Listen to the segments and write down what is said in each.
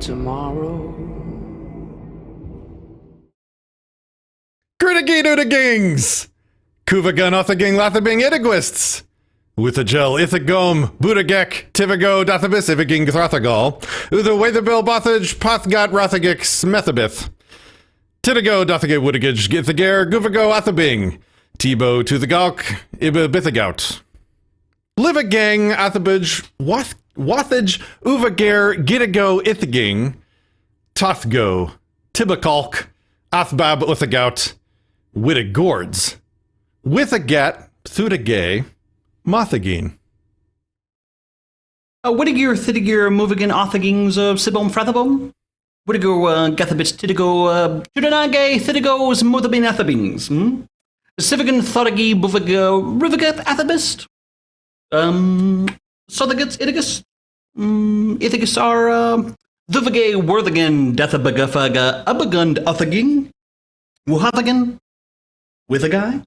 tomorrow. Grittigidoodigings! Kuvagun othaging lathabing idigwists! With a gel ithagom, budagek, tivago dathabis iviging throthagal, uther weatherbill bothage pothgot rothagix methabith. Tidago dothage woodagage githagare guvago athabing, Tibo to the gawk, ibba bithagout. Livagang athabage wathage uvagare gidago ithaging, tothgo, tibakalk, athbab uthagout, Wittagords, Withagat, Thudagay, Mothagine. Whittigir, Thittigir, Movigin, Othagings, Sibom, Frathabom, Whittigo, Gathabits, Titigo, Judanage, Thittigos, Mothabin, Athabings, Civigan, Thoragi, Buvaga, Rivagat, Athabist, Sothagats, Itigus, Ithigus are, Thuvagay, Worthagan, Dathabagafaga, Abagund, Othaging, Wuhathagan, with a guy?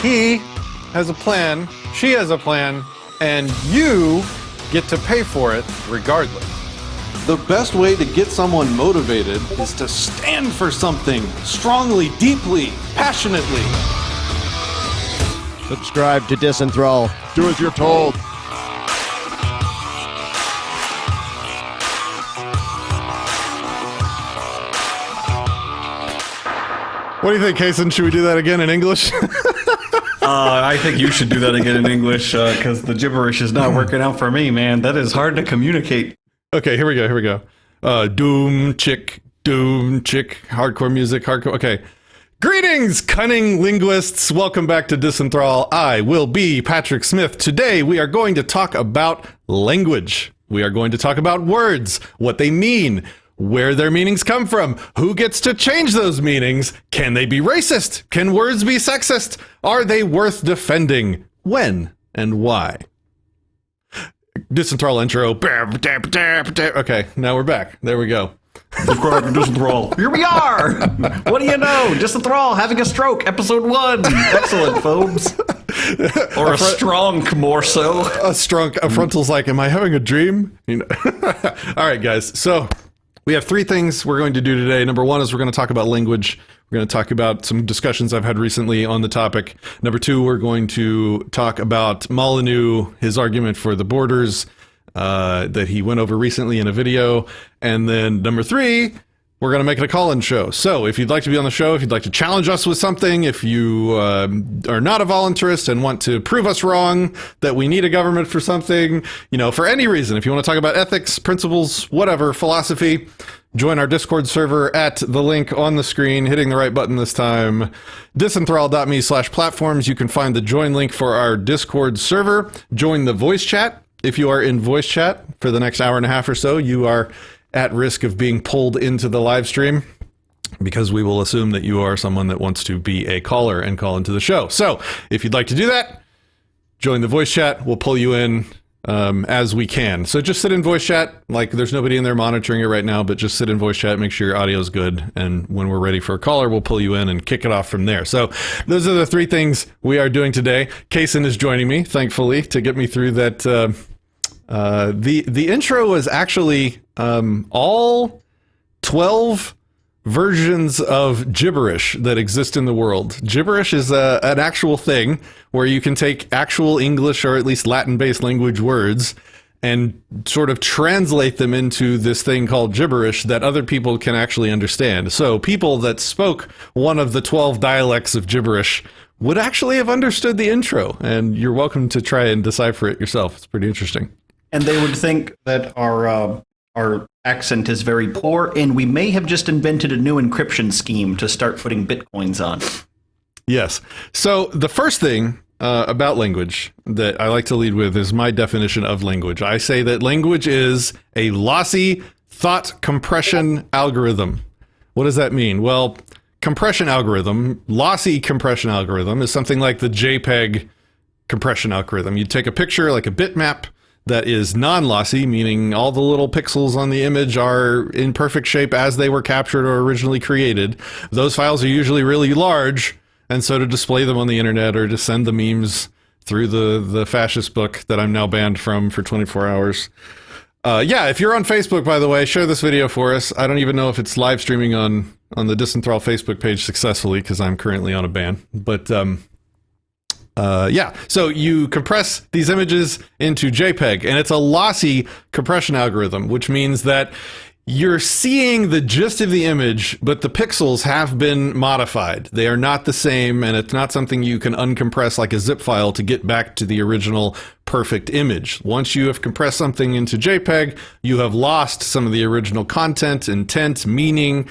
He has a plan, she has a plan, and you get to pay for it regardless. The best way to get someone motivated is to stand for something strongly, deeply, passionately. Subscribe to Disenthrall. Do as you're told. What do you think, Kason? Should we do that again in English? I think you should do that again in English, because the gibberish is not working out for me, man. That is hard to communicate. Okay, here we go. Doom chick, hardcore music, hardcore. Okay. Greetings, cunning linguists. Welcome back to Disenthrall. I will be Patrick Smith. Today, we are going to talk about language. We are going to talk about words, what they mean, where their meanings come from, who gets to change those meanings, can they be racist, can words be sexist, are they worth defending, when and why? Disenthrall intro. Okay, now we're back. There we go. Subscribe to Disenthrall. Here we are! What do you know? Disenthrall, having a stroke, episode 1. Excellent, folks. Or a strunk, more so. A frontal's like, am I having a dream? You know. All right, guys, so we have 3 things we're going to do today. Number 1 is we're going to talk about language. We're going to talk about some discussions I've had recently on the topic. Number 2, we're going to talk about Molyneux, his argument for the borders that he went over recently in a video. And then number 3, we're going to make it a call-in show. So if you'd like to be on the show, if you'd like to challenge us with something, if you are not a voluntarist and want to prove us wrong, that we need a government for something, you know, for any reason, if you want to talk about ethics, principles, whatever, philosophy, join our Discord server at the link on the screen, hitting the right button this time, disenthrall.me/platforms. You can find the join link for our Discord server. Join the voice chat. If you are in voice chat for the next hour and a half or so, you are at risk of being pulled into the live stream because we will assume that you are someone that wants to be a caller and call into the show. So if you'd like to do that, join the voice chat. We'll pull you in as we can. So just sit in voice chat. Like, there's nobody in there monitoring it right now, but just sit in voice chat, make sure your audio is good. And when we're ready for a caller, we'll pull you in and kick it off from there. So those are the 3 things we are doing today. Kason is joining me, thankfully, to get me through that. The intro was actually all 12 versions of gibberish that exist in the world. Gibberish is an actual thing where you can take actual English or at least Latin-based language words and sort of translate them into this thing called gibberish that other people can actually understand. So people that spoke one of the 12 dialects of gibberish would actually have understood the intro, and you're welcome to try and decipher it yourself. It's pretty interesting. And they would think that our accent is very poor, and we may have just invented a new encryption scheme to start putting bitcoins on. Yes. So the first thing about language that I like to lead with is my definition of language. I say that language is a lossy thought compression algorithm. What does that mean? Well, compression algorithm, lossy compression algorithm, is something like the JPEG compression algorithm. You take a picture like a bitmap that is non-lossy, meaning all the little pixels on the image are in perfect shape as they were captured or originally created. Those files are usually really large, And so to display them on the internet or to send the memes through the fascist book that I'm now banned from for 24 hours. Yeah, if you're on Facebook, by the way, share this video for us. I don't even know if it's live streaming on the Disenthrall Facebook page successfully because I'm currently on a ban. But yeah, so you compress these images into JPEG, and it's a lossy compression algorithm, which means that you're seeing the gist of the image, but the pixels have been modified. They are not the same, and it's not something you can uncompress like a zip file to get back to the original perfect image. Once you have compressed something into JPEG, you have lost some of the original content, intent, meaning,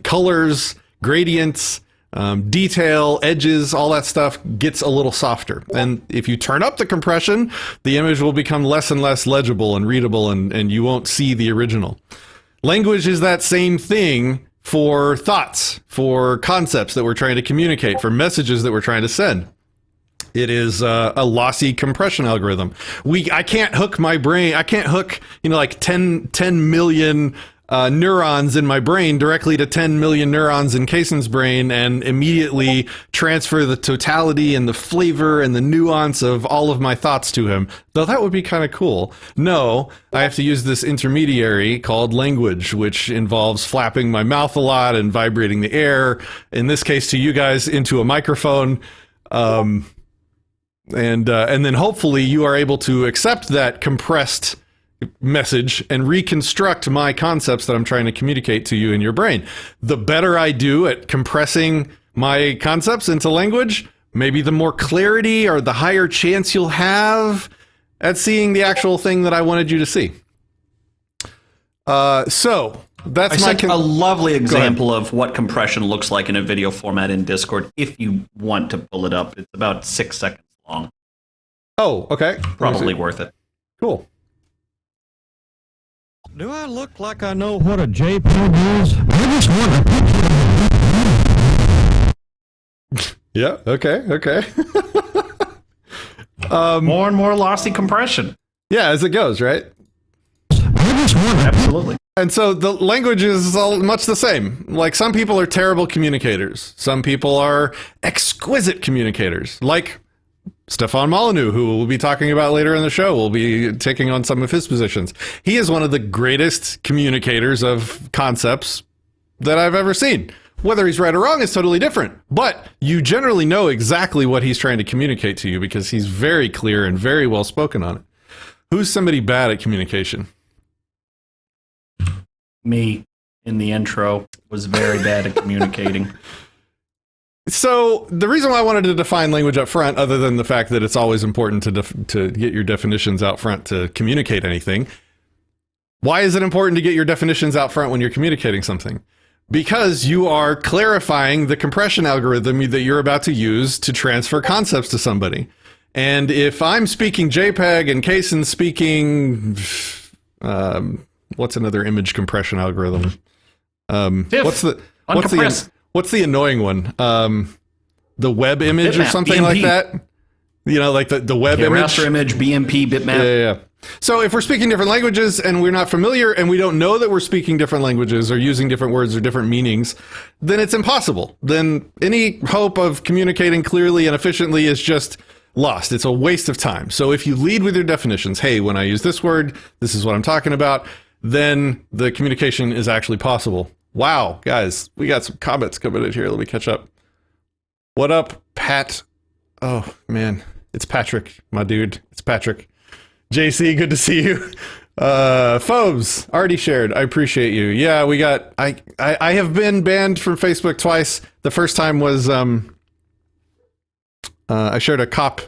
colors, gradients, detail, edges, all that stuff gets a little softer. And if you turn up the compression, the image will become less and less legible and readable, and you won't see the original. Language is that same thing for thoughts, for concepts that we're trying to communicate, for messages that we're trying to send. It is a lossy compression algorithm. I can't hook my brain. I can't hook, like 10 million neurons in my brain directly to 10 million neurons in Kason's brain and immediately transfer the totality and the flavor and the nuance of all of my thoughts to him. Though that would be kind of cool. No, I have to use this intermediary called language, which involves flapping my mouth a lot and vibrating the air, in this case to you guys, into a microphone. And then hopefully you are able to accept that compressed message and reconstruct my concepts that I'm trying to communicate to you in your brain. The better I do at compressing my concepts into language, maybe the more clarity or the higher chance you'll have at seeing the actual thing that I wanted you to see. So that's I sent a lovely example of what compression looks like in a video format in Discord. If you want to pull it up, it's about 6 seconds long. Oh, okay. Probably worth it. Cool. Do I look like I know what a JPEG is? I just want to. Yeah, okay. More and more lossy compression. Yeah, as it goes, right? Absolutely. And so the language is all much the same. Like, some people are terrible communicators. Some people are exquisite communicators. Like Stefan Molyneux, who we'll be talking about later in the show, will be taking on some of his positions. He is one of the greatest communicators of concepts that I've ever seen. Whether he's right or wrong is totally different, but you generally know exactly what he's trying to communicate to you because he's very clear and very well spoken on it. Who's somebody bad at communication? Me, in the intro, was very bad at communicating. So the reason why I wanted to define language up front, other than the fact that it's always important to get your definitions out front to communicate anything, why is it important to get your definitions out front when you're communicating something? Because you are clarifying the compression algorithm that you're about to use to transfer concepts to somebody. And if I'm speaking JPEG and Kason's speaking, what's another image compression algorithm? What's the annoying one? The web image bitmap, or something BMP. like that? Like the web image? Raster image, BMP, bitmap. Yeah. So if we're speaking different languages and we're not familiar and we don't know that we're speaking different languages or using different words or different meanings, then it's impossible. Then any hope of communicating clearly and efficiently is just lost. It's a waste of time. So if you lead with your definitions, hey, when I use this word, this is what I'm talking about, then the communication is actually possible. Wow, guys, we got some comments coming in here. Let me catch up. What up, Pat? Oh, man. It's Patrick, my dude. It's Patrick. JC, good to see you. Phobes, already shared. I appreciate you. Yeah, we got... I have been banned from Facebook twice. The first time was... I shared a cop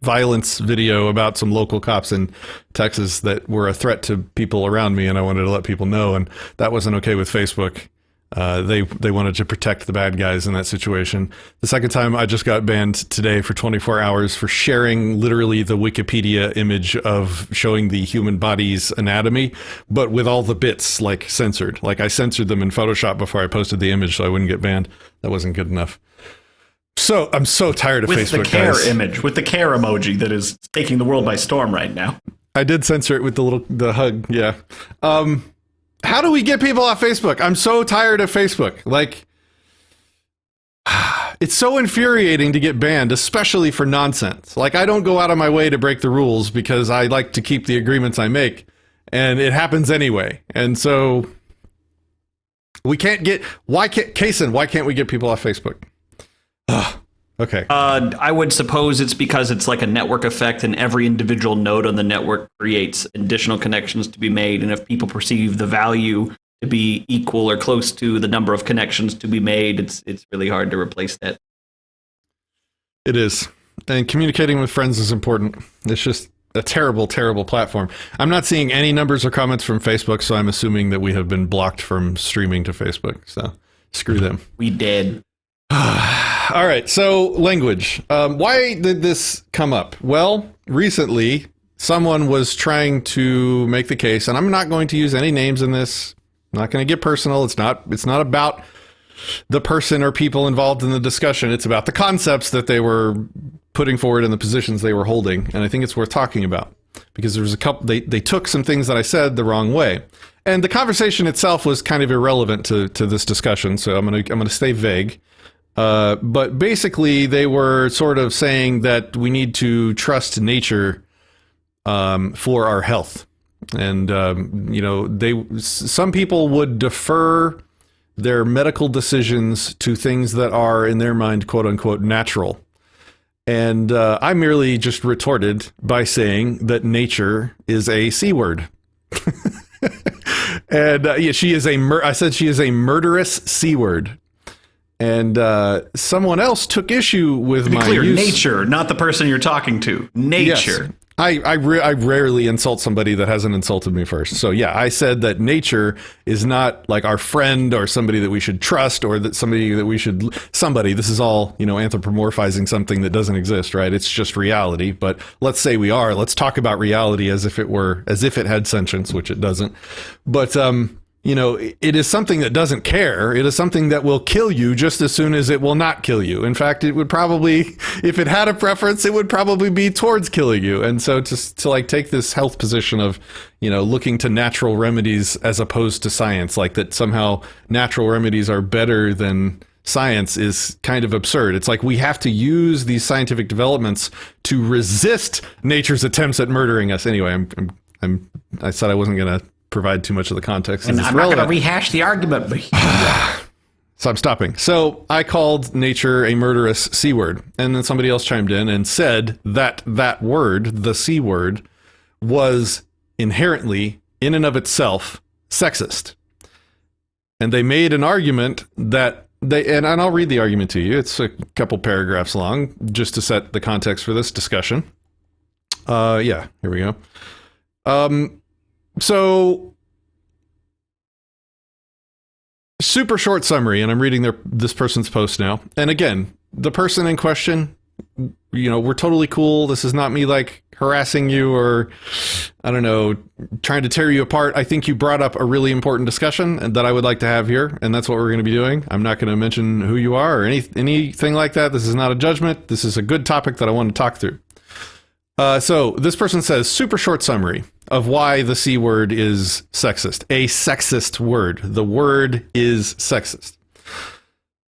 violence video about some local cops in Texas that were a threat to people around me, and I wanted to let people know, and that wasn't okay with Facebook. They wanted to protect the bad guys in that situation. The second time, I just got banned today for 24 hours for sharing literally the Wikipedia image of showing the human body's anatomy, but with all the bits like censored. Like, I censored them in Photoshop before I posted the image so I wouldn't get banned. That wasn't good enough. So I'm so tired of Facebook, with the care guys. image, with the care emoji that is taking the world by storm right now. I did censor it with the hug. Yeah. How do we get people off Facebook? I'm so tired of Facebook. Like, It's so infuriating to get banned, especially for nonsense. Like, I don't go out of my way to break the rules because I like to keep the agreements I make, and it happens anyway. And so we can't get, Kason, why can't we get people off Facebook? Okay. I would suppose it's because it's like a network effect, and every individual node on the network creates additional connections to be made. And if people perceive the value to be equal or close to the number of connections to be made, it's really hard to replace that. It is. And communicating with friends is important. It's just a terrible, terrible platform. I'm not seeing any numbers or comments from Facebook, so I'm assuming that we have been blocked from streaming to Facebook. So screw them. We did. All right, so language. Why did this come up? Well, recently, someone was trying to make the case, and I'm not going to use any names in this. I'm not going to get personal. It's not about the person or people involved in the discussion. It's about the concepts that they were putting forward and the positions they were holding, and I think it's worth talking about because there was a couple. They took some things that I said the wrong way, and the conversation itself was kind of irrelevant to this discussion. So I'm gonna stay vague. But basically, they were sort of saying that we need to trust nature for our health. And, some people would defer their medical decisions to things that are, in their mind, quote unquote, natural. And I merely just retorted by saying that nature is a C word. And she is I said she is a murderous C word. And someone else took issue with my use. Nature, not the person you're talking to. Nature. Yes. I rarely insult somebody that hasn't insulted me first. So yeah, I said that nature is not like our friend or somebody that we should trust or that somebody that we should this is all, anthropomorphizing something that doesn't exist, right? It's just reality. But let's say we are. Let's talk about reality as if it had sentience, which it doesn't. But it is something that doesn't care. It is something that will kill you just as soon as it will not kill you. In fact, it would probably, if it had a preference, it would probably be towards killing you. And so to take this health position of, looking to natural remedies as opposed to science, like that somehow natural remedies are better than science is kind of absurd. It's like we have to use these scientific developments to resist nature's attempts at murdering us. Anyway, I said I wasn't going to provide too much of the context. And I'm not going to rehash the argument. So I'm stopping. So I called nature a murderous C word. And then somebody else chimed in and said that word, the C word, was inherently, in and of itself, sexist. And they made an argument that and I'll read the argument to you. It's a couple paragraphs long, just to set the context for this discussion. Here we go. So, super short summary, and I'm reading this person's post now. And again, the person in question, we're totally cool. This is not me harassing you or, I don't know, trying to tear you apart. I think you brought up a really important discussion that I would like to have here, and that's what we're going to be doing. I'm not going to mention who you are or anything like that. This is not a judgment. This is a good topic that I want to talk through. So this person says, super short summary of why the C word is sexist. A sexist word. The word is sexist.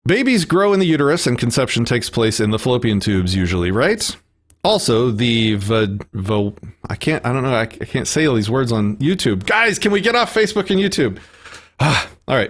Babies grow in the uterus and conception takes place in the fallopian tubes usually, right? Also, the I can't say all these words on YouTube. Guys, can we get off Facebook and YouTube? All right.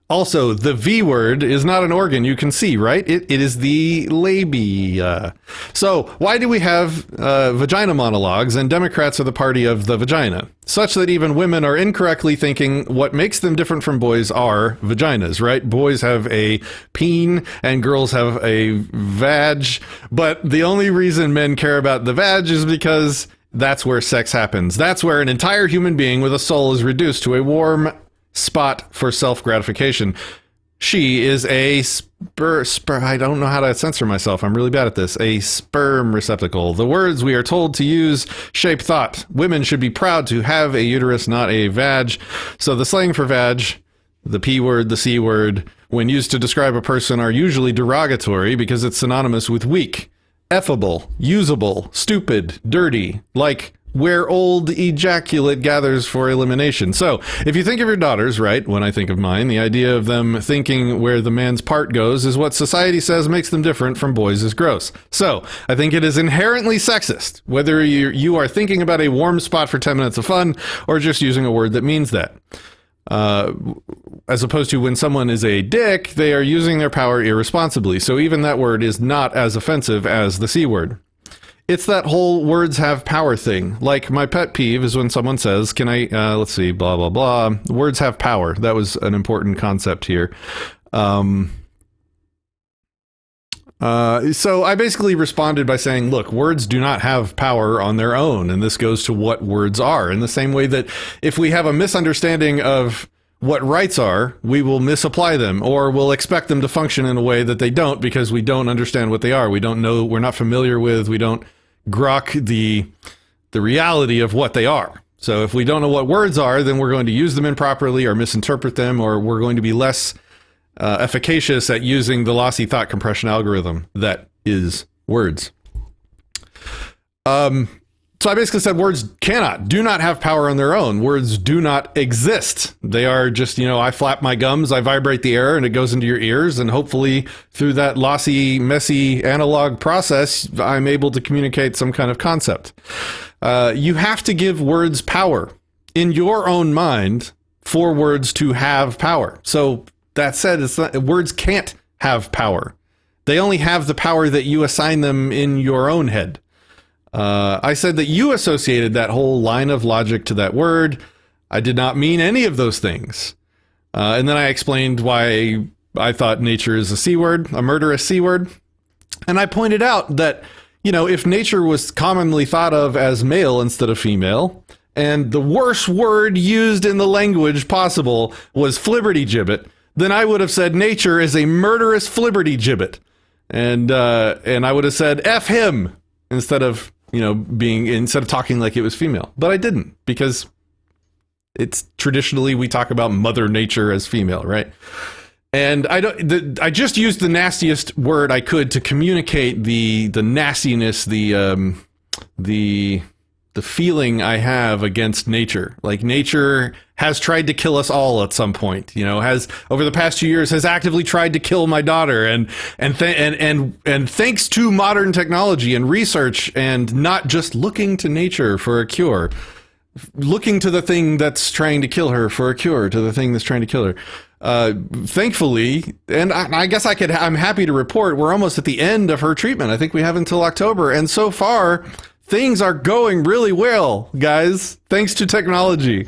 Also, the V word is not an organ you can see, right? It is the labia. So why do we have vagina monologues and Democrats are the party of the vagina? Such that even women are incorrectly thinking what makes them different from boys are vaginas, right? Boys have a peen and girls have a vag. But the only reason men care about the vag is because that's where sex happens. That's where an entire human being with a soul is reduced to a warm spot for self-gratification. She is a I don't know how to censor myself. I'm really bad at this. A sperm receptacle. The words we are told to use shape thought. Women should be proud to have a uterus, not a vag. So the slang for vag, the P word, the C word, when used to describe a person are usually derogatory because it's synonymous with weak, effable, usable, stupid, dirty, like where old ejaculate gathers for elimination. So, if you think of your daughters, right, when I think of mine, the idea of them thinking where the man's part goes is what society says makes them different from boys is gross. So, I think it is inherently sexist, whether you are thinking about a warm spot for 10 minutes of fun or just using a word that means that. As opposed to when someone is a dick, they are using their power irresponsibly. So even that word is not as offensive as the C word. It's that whole words have power thing. Like, my pet peeve is when someone says, can I, let's see, blah, blah, blah. Words have power. That was an important concept here. So I basically responded by saying, look, words do not have power on their own. And this goes to what words are. In the same way that if we have a misunderstanding of what rights are, we will misapply them, or we'll expect them to function in a way that they don't because we don't understand what they are. We don't know, we're not familiar with, we don't grok the reality of what they are. So if we don't know what words are, then we're going to use them improperly or misinterpret them, or we're going to be less efficacious at using the lossy thought compression algorithm that is words. So I basically said words do not have power on their own. Words do not exist. They are just, I flap my gums, I vibrate the air, and it goes into your ears, and hopefully through that lossy, messy analog process, I'm able to communicate some kind of concept. You have to give words power in your own mind for words to have power. So that said, words can't have power. They only have the power that you assign them in your own head. I said that you associated that whole line of logic to that word. I did not mean any of those things. And then I explained why I thought nature is a C word, a murderous C word. And I pointed out that, if nature was commonly thought of as male instead of female, and the worst word used in the language possible was flibberty-gibbet, then I would have said nature is a murderous flibberty-gibbet. And I would have said F him instead of talking like it was female. But I didn't, because it's traditionally we talk about Mother Nature as female, right? And I just used the nastiest word I could to communicate the nastiness, the feeling I have against nature. Like, nature has tried to kill us all at some point, has over the past 2 years has actively tried to kill my daughter, and thanks to modern technology and research, and not just looking to nature for a cure, looking to the thing that's trying to kill her for a cure to the thing that's trying to kill her. Thankfully, and I guess I'm happy to report we're almost at the end of her treatment. I think we have until October, and so far things are going really well, guys, thanks to technology.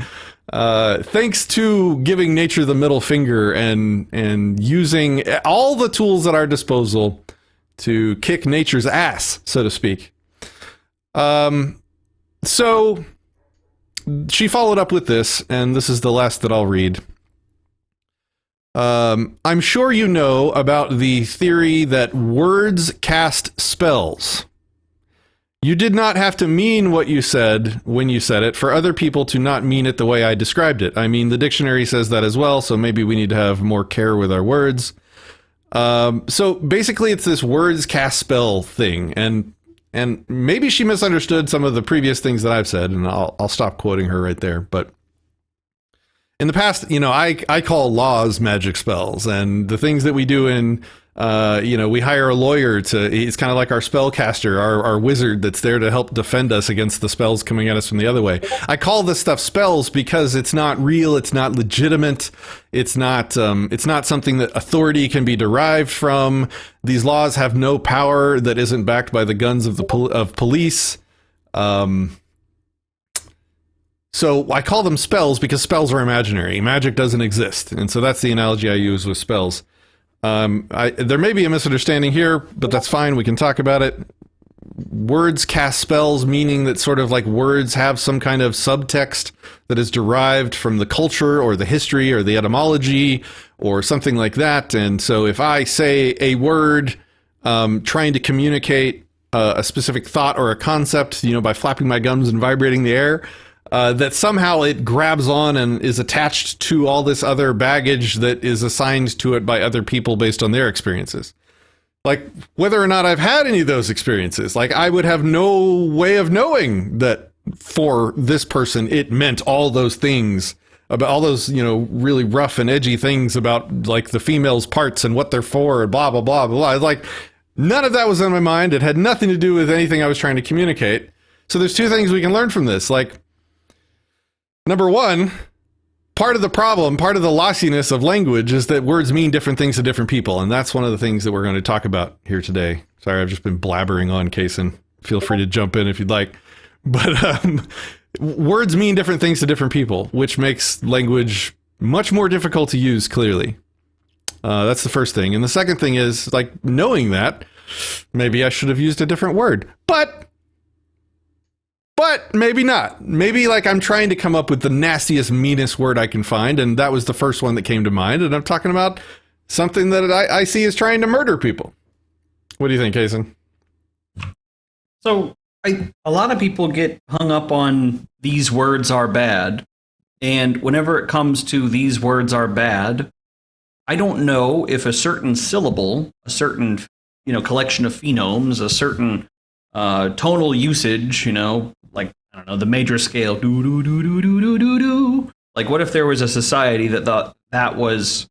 Thanks to giving nature the middle finger and using all the tools at our disposal to kick nature's ass, so to speak. So she followed up with this, and this is the last that I'll read. I'm sure you know about the theory that words cast spells. You did not have to mean what you said when you said it for other people to not mean it the way I described it. I mean, the dictionary says that as well, so maybe we need to have more care with our words. So basically it's this words cast spell thing, and maybe she misunderstood some of the previous things that I've said, and I'll stop quoting her right there. But in the past, I call laws magic spells, and the things that we do in we hire a lawyer he's kind of like our spellcaster, our wizard that's there to help defend us against the spells coming at us from the other way. I call this stuff spells because it's not real, it's not legitimate, it's not something that authority can be derived from. These laws have no power that isn't backed by the guns of police. So I call them spells because spells are imaginary. Magic doesn't exist, and so that's the analogy I use with spells. There may be a misunderstanding here, but that's fine. We can talk about it. Words cast spells, meaning that sort of like words have some kind of subtext that is derived from the culture or the history or the etymology or something like that. And so if I say a word trying to communicate a specific thought or a concept, by flapping my gums and vibrating the air, that somehow it grabs on and is attached to all this other baggage that is assigned to it by other people based on their experiences. Like, whether or not I've had any of those experiences, like, I would have no way of knowing that for this person, it meant all those things about all those, really rough and edgy things about like the female's parts and what they're for and blah, blah, blah, blah, blah. Like none of that was on my mind. It had nothing to do with anything I was trying to communicate. So there's two things we can learn from this. Like, number one, part of the problem, part of the lossiness of language is that words mean different things to different people. And that's one of the things that we're going to talk about here today. Sorry, I've just been blabbering on, Kason. Feel free to jump in if you'd like. But words mean different things to different people, which makes language much more difficult to use clearly. That's the first thing. And the second thing is, like, knowing that, maybe I should have used a different word. But maybe not. Maybe, like, I'm trying to come up with the nastiest, meanest word I can find, and that was the first one that came to mind, and I'm talking about something that I see as trying to murder people. What do you think, Kason? So a lot of people get hung up on these words are bad. And whenever it comes to these words are bad, I don't know if a certain syllable, a certain, collection of phonemes, a certain tonal usage, like, I don't know, the major scale, do, do, do, do, do, do, do, do. Like, what if there was a society that thought that was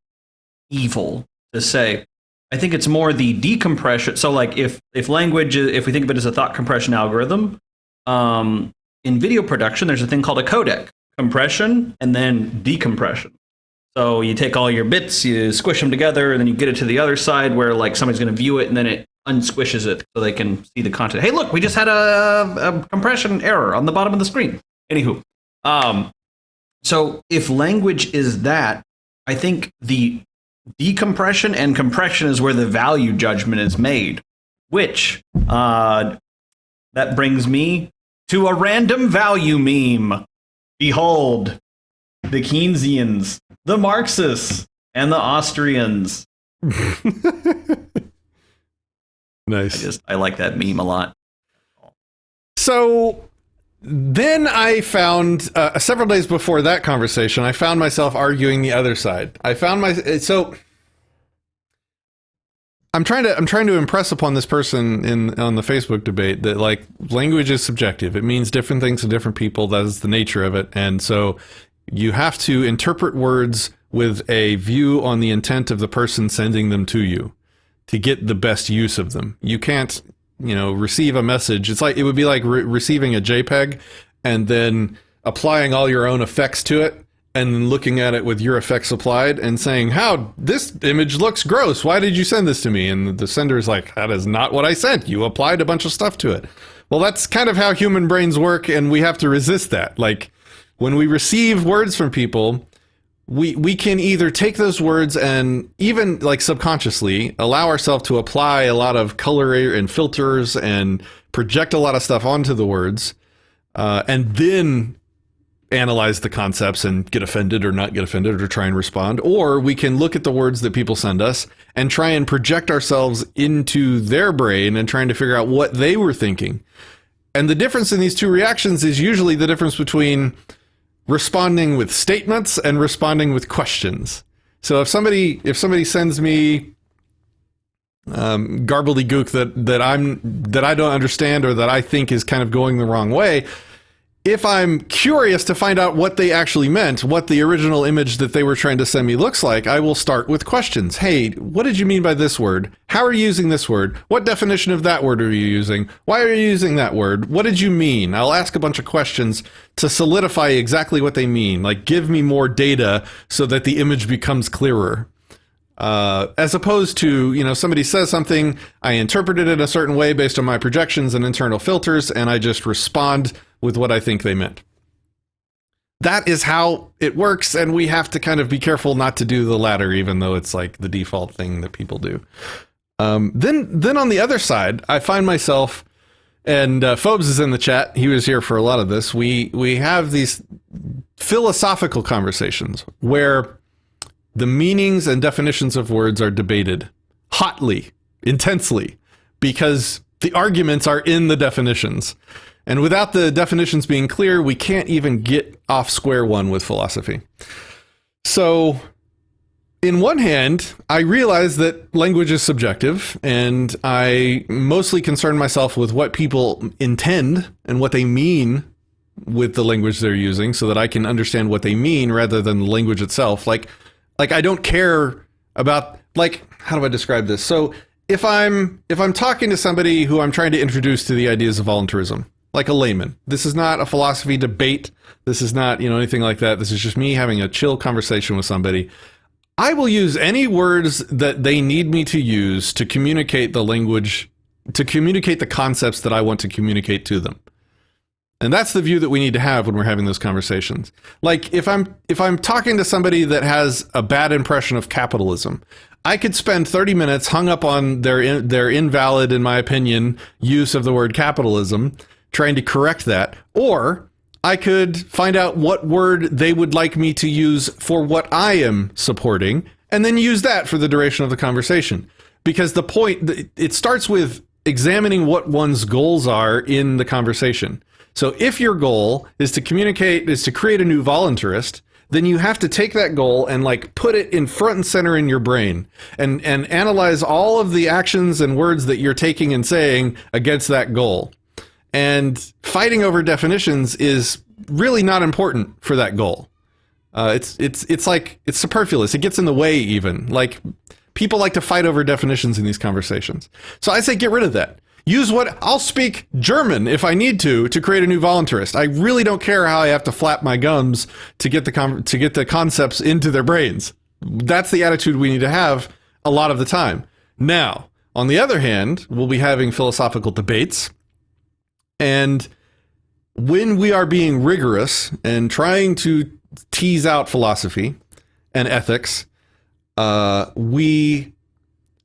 evil to say? I think it's more the decompression. So like if language, if we think of it as a thought compression algorithm, in video production, there's a thing called a codec: compression and then decompression. So you take all your bits, you squish them together, and then you get it to the other side where like somebody's going to view it, and then it unsquishes it so they can see the content. Hey, look, we just had a compression error on the bottom of the screen. Anywho, so if language is that, I think the decompression and compression is where the value judgment is made, which that brings me to a random value meme. Behold, the Keynesians, the Marxists, and the Austrians. Nice. I like that meme a lot. So then I found several days before that conversation, I found myself arguing the other side. I'm trying to impress upon this person on the Facebook debate that like language is subjective. It means different things to different people. That is the nature of it. And so you have to interpret words with a view on the intent of the person sending them to you to get the best use of them. You can't, receive a message. It's like, it would be like receiving a JPEG and then applying all your own effects to it and then looking at it with your effects applied and saying, how this image looks gross. Why did you send this to me? And the sender is like, that is not what I sent. You applied a bunch of stuff to it. Well, that's kind of how human brains work. And we have to resist that. Like when we receive words from people, we can either take those words and even like subconsciously allow ourselves to apply a lot of color and filters and project a lot of stuff onto the words, and then analyze the concepts and get offended or not get offended or try and respond. Or we can look at the words that people send us and try and project ourselves into their brain and trying to figure out what they were thinking. And the difference in these two reactions is usually the difference between responding with statements and responding with questions. So if somebody sends me garbledygook that I don't understand or that I think is kind of going the wrong way, if I'm curious to find out what they actually meant, what the original image that they were trying to send me looks like, I will start with questions. Hey, what did you mean by this word? How are you using this word? What definition of that word are you using? Why are you using that word? What did you mean? I'll ask a bunch of questions to solidify exactly what they mean. Like, give me more data so that the image becomes clearer. As opposed to, somebody says something, I interpret it in a certain way based on my projections and internal filters, and I just respond with what I think they meant. That is how it works, and we have to kind of be careful not to do the latter, even though it's like the default thing that people do. Then on the other side, I find myself, and Phobes is in the chat, he was here for a lot of this, we have these philosophical conversations where the meanings and definitions of words are debated hotly, intensely, because the arguments are in the definitions. And without the definitions being clear, we can't even get off square one with philosophy. So, in one hand, I realize that language is subjective, and I mostly concern myself with what people intend and what they mean with the language they're using so that I can understand what they mean rather than the language itself. Like I don't care about, like, how do I describe this? So if I'm talking to somebody who I'm trying to introduce to the ideas of voluntarism, like a layman, this is not a philosophy debate. This is not, anything like that. This is just me having a chill conversation with somebody. I will use any words that they need me to use to communicate the language, to communicate the concepts that I want to communicate to them. And that's the view that we need to have when we're having those conversations. Like if I'm talking to somebody that has a bad impression of capitalism, I could spend 30 minutes hung up on their invalid, in my opinion, use of the word capitalism, trying to correct that. Or I could find out what word they would like me to use for what I am supporting, and then use that for the duration of the conversation. Because the point, it starts with examining what one's goals are in the conversation. So if your goal is to communicate, is to create a new voluntarist, then you have to take that goal and like put it in front and center in your brain and analyze all of the actions and words that you're taking and saying against that goal. And fighting over definitions is really not important for that goal. It's like, it's superfluous. It gets in the way even. Like, people like to fight over definitions in these conversations. So I say get rid of that. Use I'll speak German if I need to create a new voluntarist. I really don't care how I have to flap my gums to get the concepts into their brains. That's the attitude we need to have a lot of the time. Now, on the other hand, we'll be having philosophical debates. And when we are being rigorous and trying to tease out philosophy and ethics, we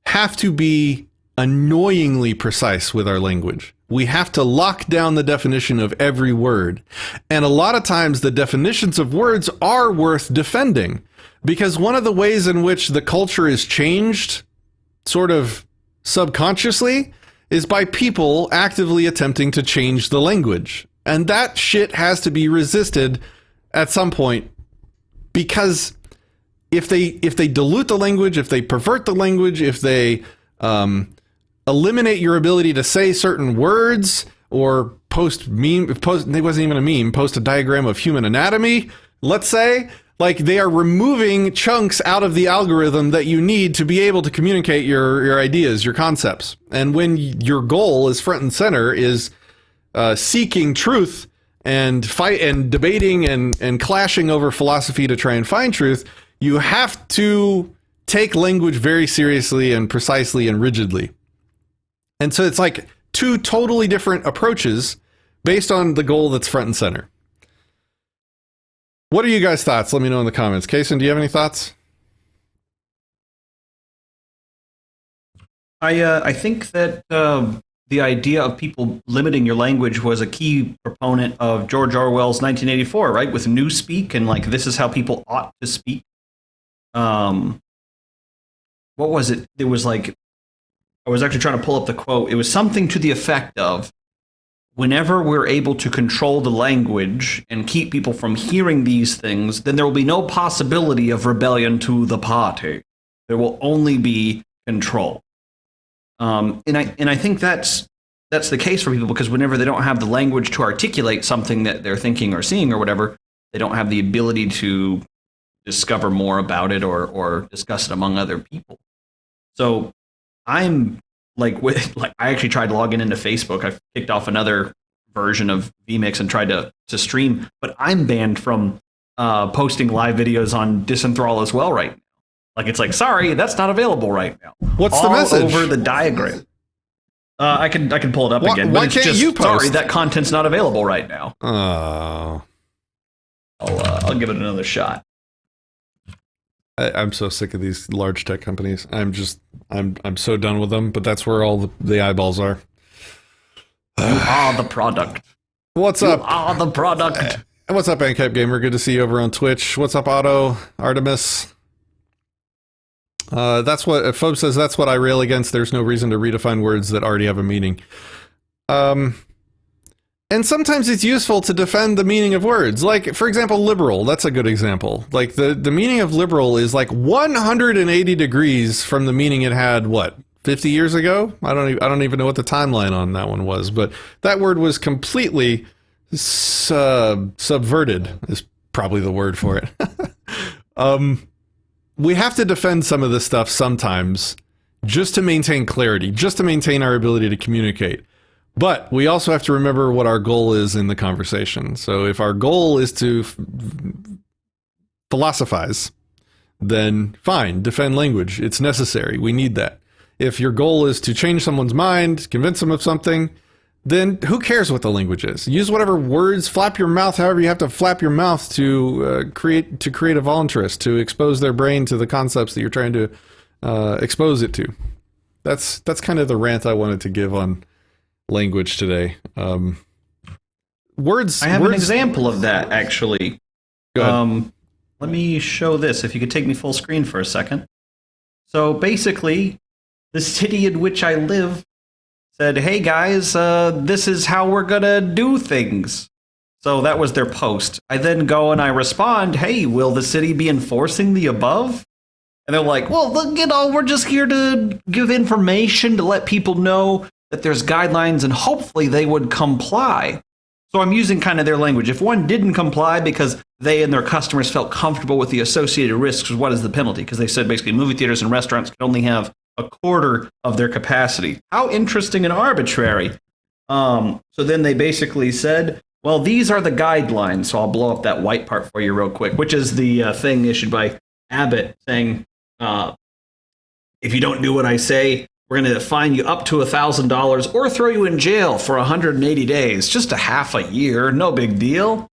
have to be annoyingly precise with our language. We have to lock down the definition of every word. And a lot of times the definitions of words are worth defending, because one of the ways in which the culture is changed sort of subconsciously is by people actively attempting to change the language. And that shit has to be resisted at some point, because if they dilute the language, if they pervert the language, if they eliminate your ability to say certain words, or post, it wasn't even a meme, post a diagram of human anatomy, let's say, like they are removing chunks out of the algorithm that you need to be able to communicate your ideas, your concepts. And when your goal is front and center is seeking truth and fight and debating and clashing over philosophy to try and find truth, you have to take language very seriously and precisely and rigidly. And so it's like two totally different approaches based on the goal that's front and center. What are you guys' thoughts? Let me know in the comments. Kason, do you have any thoughts? I think that the idea of people limiting your language was a key proponent of George Orwell's 1984, right? With newspeak and like, this is how people ought to speak. What was it? It was like, I was actually trying to pull up the quote. It was something to the effect of, whenever we're able to control the language and keep people from hearing these things, then there will be no possibility of rebellion to the party. There will only be control. And I think that's the case for people, because whenever they don't have the language to articulate something that they're thinking or seeing or whatever, they don't have the ability to discover more about it or discuss it among other people. So I'm I actually tried logging into Facebook. I kicked off another version of vMix and tried to stream, but I'm banned from posting live videos on Disenthrall as well right now. Like, it's like, sorry, that's not available right now. What's the message? All over the diagram. I can pull it up again. Why but can't you post? Sorry, that content's not available right now. Oh. I'll give it another shot. I'm so sick of these large tech companies. I'm so done with them, but that's where all the eyeballs are. You are the product. What's up? You are the product. What's up, ANCAP Gamer? Good to see you over on Twitch. What's up, Otto? Artemis? That's what Phobe says. That's what I rail against. There's no reason to redefine words that already have a meaning. And sometimes it's useful to defend the meaning of words. Like, for example, liberal. That's a good example. Like, the meaning of liberal is like 180 degrees from the meaning it had, what, 50 years ago? I don't even know what the timeline on that one was, but that word was completely subverted is probably the word for it. We have to defend some of this stuff sometimes just to maintain clarity, just to maintain our ability to communicate. But we also have to remember what our goal is in the conversation. So if our goal is to philosophize, then fine, defend language. It's necessary. We need that. If your goal is to change someone's mind, convince them of something, then who cares what the language is? Use whatever words, flap your mouth however you have to flap your mouth to create a voluntarist, to expose their brain to the concepts that you're trying to expose it to. That's kind of the rant I wanted to give on language today. Words. I have an example of that, actually. Go ahead. Let me show this, if you could take me full screen for a second. So basically, the city in which I live said, hey guys, this is how we're gonna do things. So that was their post. I then go and I respond, hey, will the city be enforcing the above? And they're like, well, look, we're just here to give information to let people know that there's guidelines and hopefully they would comply. So I'm using kind of their language. If one didn't comply because they and their customers felt comfortable with the associated risks, what is the penalty? Because they said basically movie theaters and restaurants can only have a quarter of their capacity. How interesting and arbitrary. So then they basically said, well, these are the guidelines. So I'll blow up that white part for you real quick, which is the thing issued by Abbott saying, if you don't do what I say, we're going to fine you up to $1,000 or throw you in jail for 180 days, just a half a year, no big deal.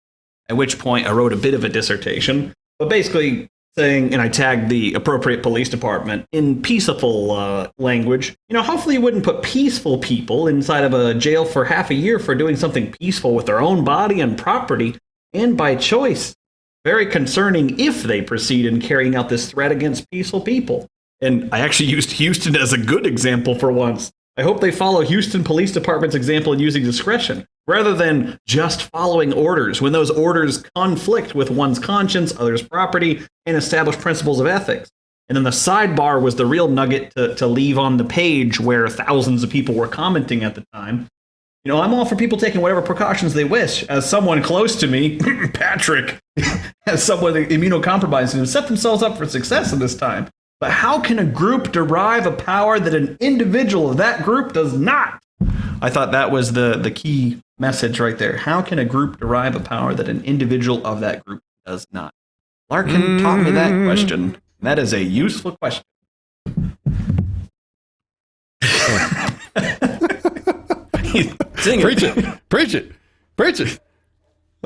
At which point I wrote a bit of a dissertation, but basically saying, and I tagged the appropriate police department in peaceful language. Hopefully you wouldn't put peaceful people inside of a jail for half a year for doing something peaceful with their own body and property and by choice. Very concerning if they proceed in carrying out this threat against peaceful people. And I actually used Houston as a good example for once. I hope they follow Houston Police Department's example in using discretion, rather than just following orders when those orders conflict with one's conscience, others' property, and established principles of ethics. And then the sidebar was the real nugget to leave on the page where thousands of people were commenting at the time. I'm all for people taking whatever precautions they wish. As someone close to me, Patrick, as someone immunocompromised, who set themselves up for success in this time. But how can a group derive a power that an individual of that group does not? I thought that was the key message right there. How can a group derive a power that an individual of that group does not? Larkin taught me that question. That is a useful question. Preach it. Preach it. Preach it.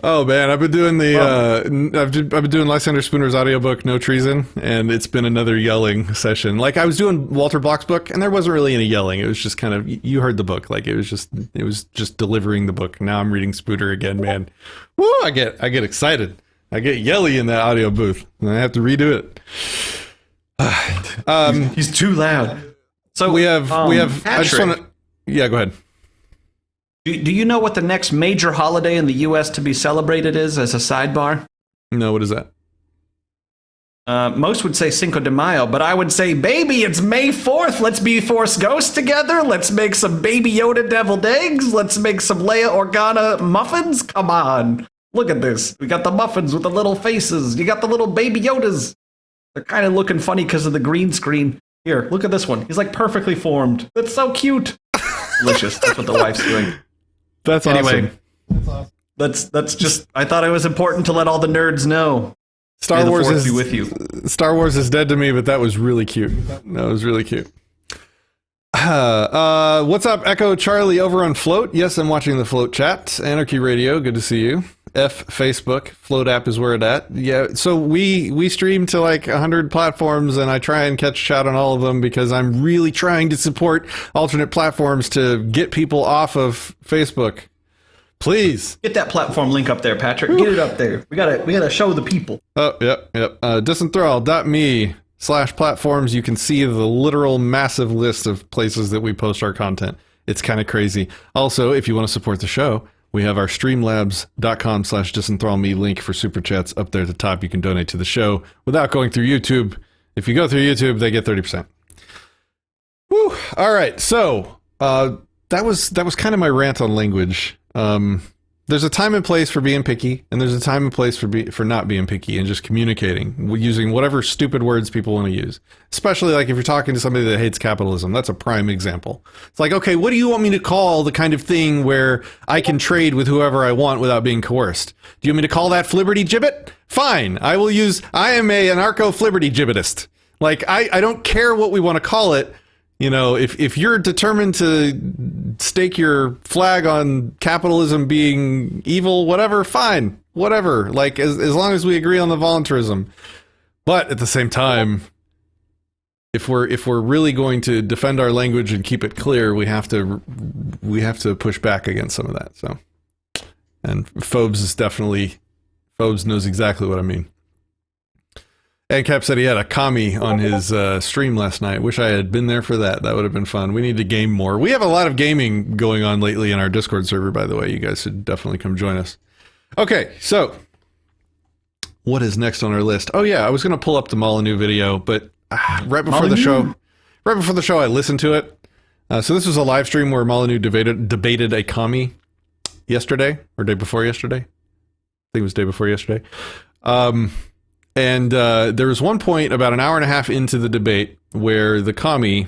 Oh man, I've been doing I've been doing Lysander Spooner's audiobook No Treason, and it's been another yelling session. Like I was doing Walter Block's book, and there wasn't really any yelling. It was just kind of, you heard the book, like it was just delivering the book. Now I'm reading Spooner again, man. Woo! I get excited. I get yelly in that audio booth, and I have to redo it. He's too loud. So we have. Patrick, I just want to. Yeah, go ahead. Do you know what the next major holiday in the U.S. to be celebrated is, as a sidebar? No, what is that? Most would say Cinco de Mayo, but I would say, baby, it's May 4th. Let's be Force Ghosts together. Let's make some Baby Yoda deviled eggs. Let's make some Leia Organa muffins. Come on. Look at this. We got the muffins with the little faces. You got the little Baby Yodas. They're kind of looking funny because of the green screen. Here, look at this one. He's like perfectly formed. That's so cute. Delicious. That's what the wife's doing. That's awesome. That's just, I thought it was important to let all the nerds know. Star Wars is with you. Star Wars is dead to me, but that was really cute. That was really cute. What's up, Echo Charlie over on Float? Yes, I'm watching the Float chat. Anarchy Radio, good to see you. Facebook, Float app is where it at. Yeah, so we stream to like 100 platforms, and I try and catch chat on all of them because I'm really trying to support alternate platforms to get people off of Facebook. Please get that platform link up there, Patrick. Get it up there. We gotta show the people. Oh, yep. Disenthrall.me/platforms. You can see the literal massive list of places that we post our content. It's kind of crazy. Also, if you want to support the show, we have our streamlabs.com/disenthrallme link for super chats up there at the top. You can donate to the show without going through YouTube. If you go through YouTube, they get 30%. Woo! All right. So, that was kind of my rant on language. there's a time and place for being picky, and there's a time and place for not being picky and just communicating using whatever stupid words people want to use. Especially like if you're talking to somebody that hates capitalism, that's a prime example. It's like, okay, what do you want me to call the kind of thing where I can trade with whoever I want without being coerced? Do you want me to call that flibberty gibbet? Fine, I am a anarcho-flibberty gibbetist. Like, I don't care what we want to call it. You know, if you're determined to stake your flag on capitalism being evil, whatever, fine, whatever. Like, as long as we agree on the voluntarism. But at the same time, if we're really going to defend our language and keep it clear, we have to push back against some of that. So, and Phobes knows exactly what I mean. And Cap said he had a commie on his stream last night. Wish I had been there for that. That would have been fun. We need to game more. We have a lot of gaming going on lately in our Discord server, by the way. You guys should definitely come join us. Okay, so what is next on our list? Oh yeah, I was going to pull up the Molyneux video, but right before the show, I listened to it. So this was a live stream where Molyneux debated a commie yesterday, or day before yesterday. I think it was day before yesterday. And there was one point about an hour and a half into the debate where the commie,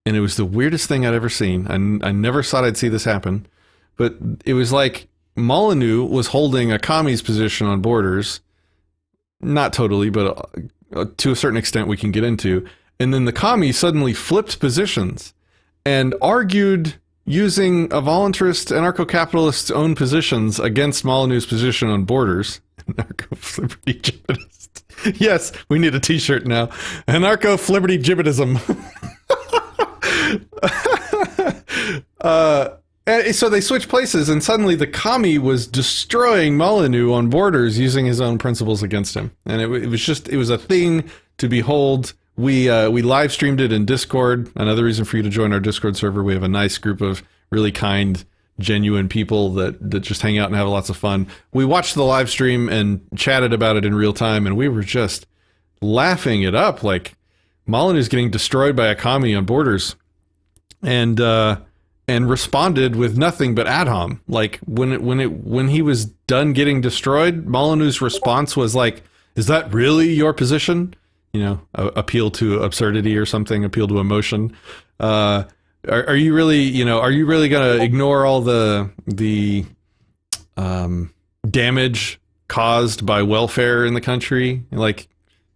and it was the weirdest thing I'd ever seen. I never thought I'd see this happen, but it was like Molyneux was holding a commie's position on borders. Not totally, but to a certain extent we can get into. And then the commie suddenly flipped positions and argued using a voluntarist anarcho-capitalist's own positions against Molyneux's position on borders. Anarcho-flibberty gibbetist. Yes, we need a t-shirt now. Anarcho-flibberty gibbetism. And so they switched places, and suddenly the commie was destroying Molyneux on borders using his own principles against him. And it was a thing to behold. We live streamed it in Discord. Another reason for you to join our Discord server. We have a nice group of really kind, genuine people that just hang out and have lots of fun. We watched the live stream and chatted about it in real time, and we were just laughing it up. Like, Molyneux's getting destroyed by a commie on borders, and responded with nothing but ad hom. Like, when he was done getting destroyed, Molyneux's response was like, "Is that really your position?" You know, appeal to absurdity or something, appeal to emotion. Are you really going to ignore all the damage caused by welfare in the country? Like,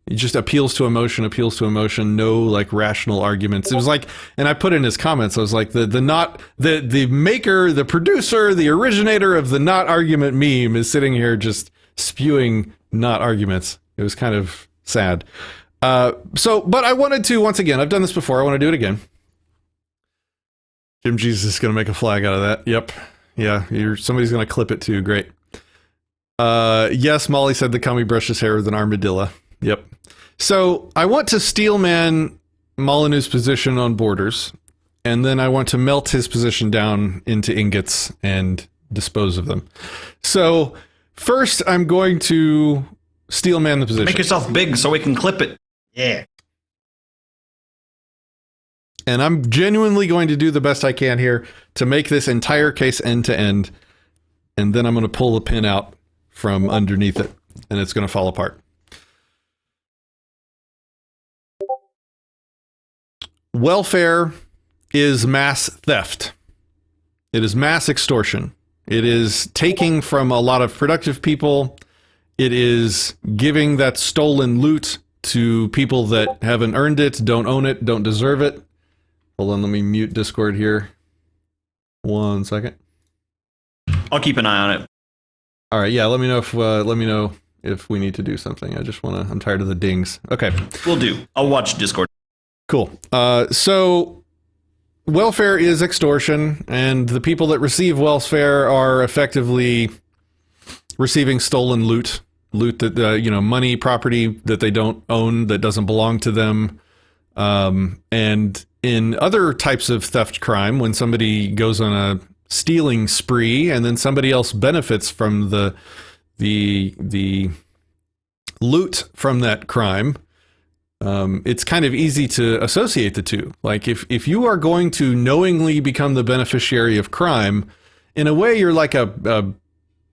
it just appeals to emotion, no like rational arguments. It was like, and I put in his comments, I was like, the maker, the producer, the originator of the not argument meme is sitting here just spewing not arguments. It was kind of sad. But I wanted to, once again, I've done this before, I want to do it again. Jim Jesus is going to make a flag out of that. Yep. Yeah, somebody's going to clip it too. Great. Yes, Molly said the commie brushed his hair with an armadillo. Yep. So I want to steelman Molyneux's position on borders, and then I want to melt his position down into ingots and dispose of them. So first I'm going to steelman the position. Make yourself big so we can clip it. Yeah. And I'm genuinely going to do the best I can here to make this entire case end to end. And then I'm going to pull the pin out from underneath it, and it's going to fall apart. Welfare is mass theft. It is mass extortion. It is taking from a lot of productive people. It is giving that stolen loot to people that haven't earned it, don't own it, don't deserve it. Hold on, let me mute Discord here. 1 second. I'll keep an eye on it. All right, yeah, let me know if we need to do something. I'm tired of the dings. Okay. Will do. I'll watch Discord. Cool. So welfare is extortion, and the people that receive welfare are effectively receiving stolen loot that, money, property that they don't own, that doesn't belong to them. And in other types of theft crime, when somebody goes on a stealing spree and then somebody else benefits from the loot from that crime, it's kind of easy to associate the two. Like, if you are going to knowingly become the beneficiary of crime, in a way, you're like a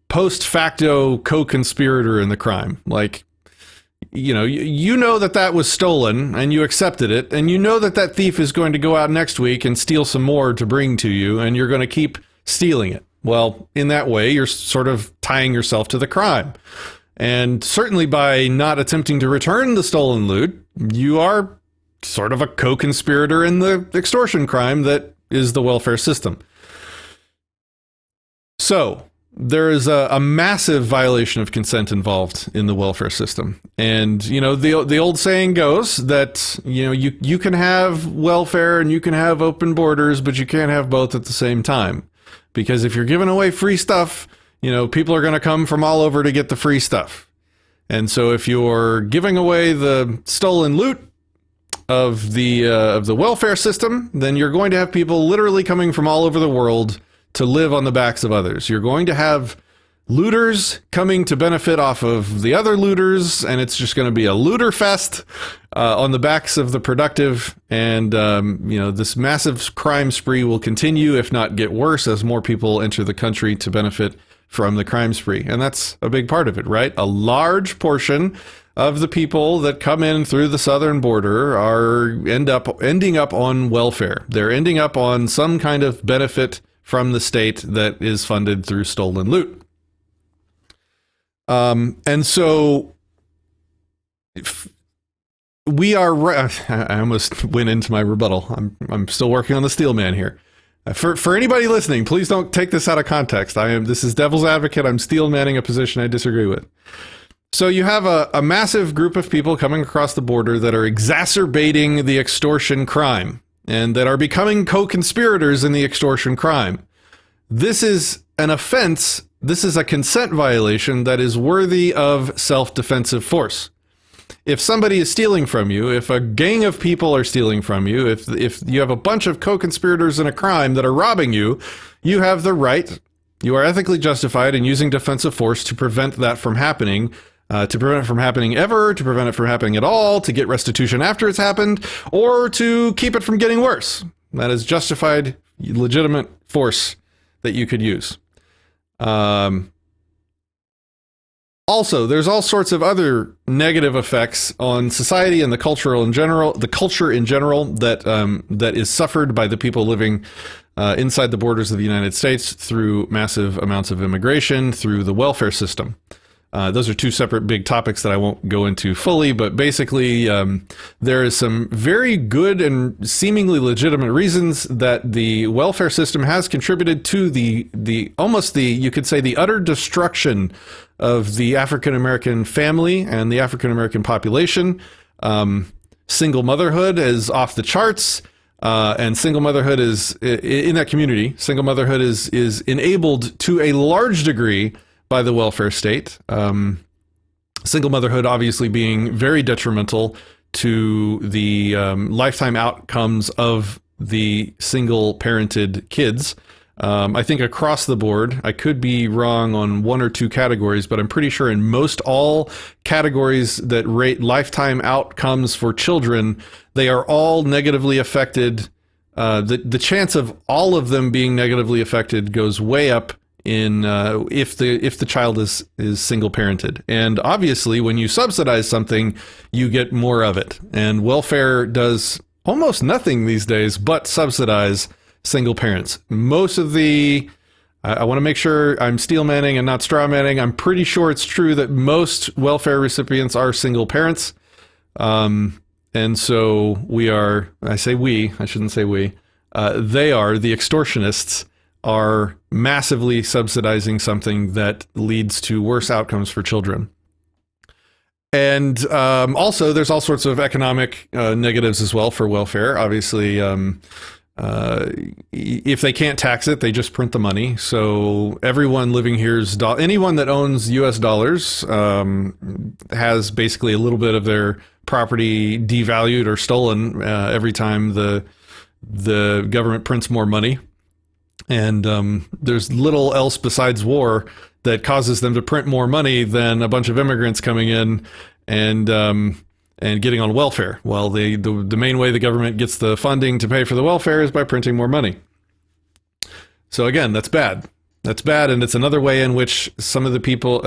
post facto co-conspirator in the crime. Like, you know that was stolen and you accepted it, and you know that thief is going to go out next week and steal some more to bring to you, and you're going to keep stealing it. Well, in that way, you're sort of tying yourself to the crime. And certainly by not attempting to return the stolen loot, you are sort of a co-conspirator in the extortion crime that is the welfare system. So there is a massive violation of consent involved in the welfare system. And, the old saying goes that, you can have welfare and you can have open borders, but you can't have both at the same time. Because if you're giving away free stuff, people are going to come from all over to get the free stuff. And so if you're giving away the stolen loot of the welfare system, then you're going to have people literally coming from all over the world to live on the backs of others. You're going to have looters coming to benefit off of the other looters, and it's just going to be a looter fest on the backs of the productive. And, this massive crime spree will continue, if not get worse, as more people enter the country to benefit from the crime spree. And that's a big part of it, right? A large portion of the people that come in through the southern border ending up on welfare. They're ending up on some kind of benefit from the state that is funded through stolen loot. And so we are, I almost went into my rebuttal. I'm still working on the steel man here. For anybody listening, please don't take this out of context. This is devil's advocate. I'm steel manning a position I disagree with. So you have a massive group of people coming across the border that are exacerbating the extortion crime and that are becoming co-conspirators in the extortion crime. This is an offense. This is a consent violation that is worthy of self-defensive force. If somebody is stealing from you, if a gang of people are stealing from you, if you have a bunch of co-conspirators in a crime that are robbing you, you have the right, you are ethically justified in using defensive force to prevent that from happening, to prevent it from happening ever, to prevent it from happening at all, to get restitution after it's happened, or to keep it from getting worse. That is justified, legitimate force that you could use. Also, there's all sorts of other negative effects on society and the culture in general that is suffered by the people living inside the borders of the United States through massive amounts of immigration, through the welfare system. Those are two separate big topics that I won't go into fully, but basically there is some very good and seemingly legitimate reasons that the welfare system has contributed to you could say the utter destruction of the African American family and the African American population. Single motherhood is off the charts, and single motherhood is in that community. Single motherhood is enabled to a large degree by the welfare state. Single motherhood obviously being very detrimental to the lifetime outcomes of the single parented kids. I think across the board, I could be wrong on one or two categories, but I'm pretty sure in most all categories that rate lifetime outcomes for children, they are all negatively affected. The chance of all of them being negatively affected goes way up in if the child is single parented. And obviously when you subsidize something, you get more of it. And welfare does almost nothing these days but subsidize single parents. Most of I want to make sure I'm steel manning and not straw manning. I'm pretty sure it's true that most welfare recipients are single parents. And so I shouldn't say we, the extortionists are massively subsidizing something that leads to worse outcomes for children. And also, there's all sorts of economic negatives as well for welfare. Obviously, if they can't tax it, they just print the money. So everyone living here's anyone that owns U.S. dollars has basically a little bit of their property devalued or stolen every time the government prints more money. And there's little else besides war that causes them to print more money than a bunch of immigrants coming in and getting on welfare. Well, the main way the government gets the funding to pay for the welfare is by printing more money. So again, that's bad. That's bad, and it's another way in which some of the people...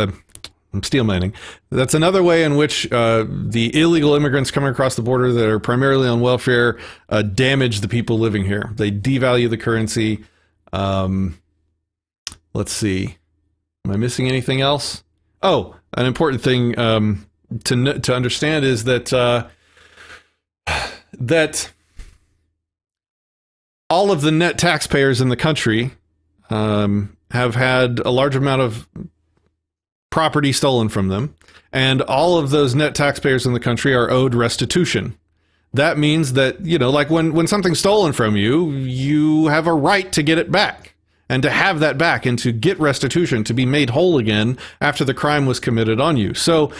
I'm steel mining. That's another way in which the illegal immigrants coming across the border that are primarily on welfare damage the people living here. They devalue the currency. Let's see. Am I missing anything else? Oh, an important thing to understand is that that all of the net taxpayers in the country have had a large amount of property stolen from them, and all of those net taxpayers in the country are owed restitution. That means that, like when something's stolen from you, you have a right to get it back, and to have that back, and to get restitution, to be made whole again after the crime was committed on you. So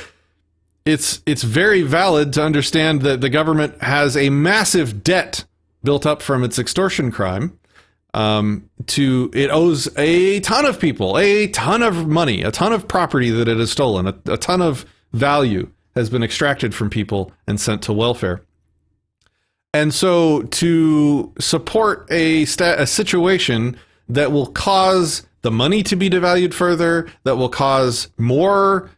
it's very valid to understand that the government has a massive debt built up from its extortion crime. It owes a ton of people, a ton of money, a ton of property that it has stolen, a ton of value has been extracted from people and sent to welfare. And so to support a situation that will cause the money to be devalued further, that will cause more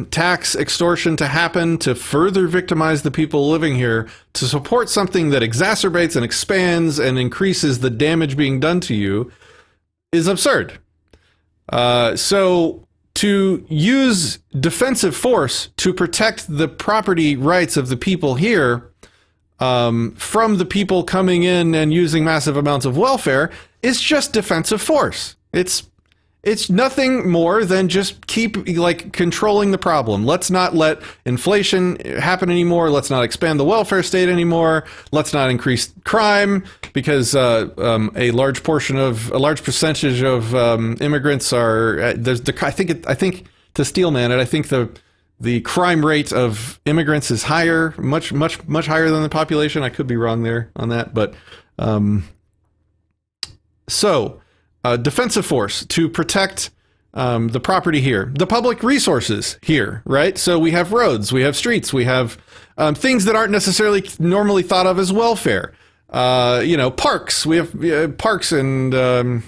tax extortion to happen, to further victimize the people living here, to support something that exacerbates and expands and increases the damage being done to you, is absurd. So to use defensive force to protect the property rights of the people here from the people coming in and using massive amounts of welfare is just defensive force. It's nothing more than just keep controlling the problem. Let's not let inflation happen anymore. Let's not expand the welfare state anymore. Let's not increase crime, because a large percentage of immigrants are I think to steel man it, I think the crime rate of immigrants is higher, much higher than the population. I could be wrong there on that, but defensive force to protect the property here, the public resources here, right? So we have roads, we have streets, we have things that aren't necessarily normally thought of as welfare. Parks, we have parks, and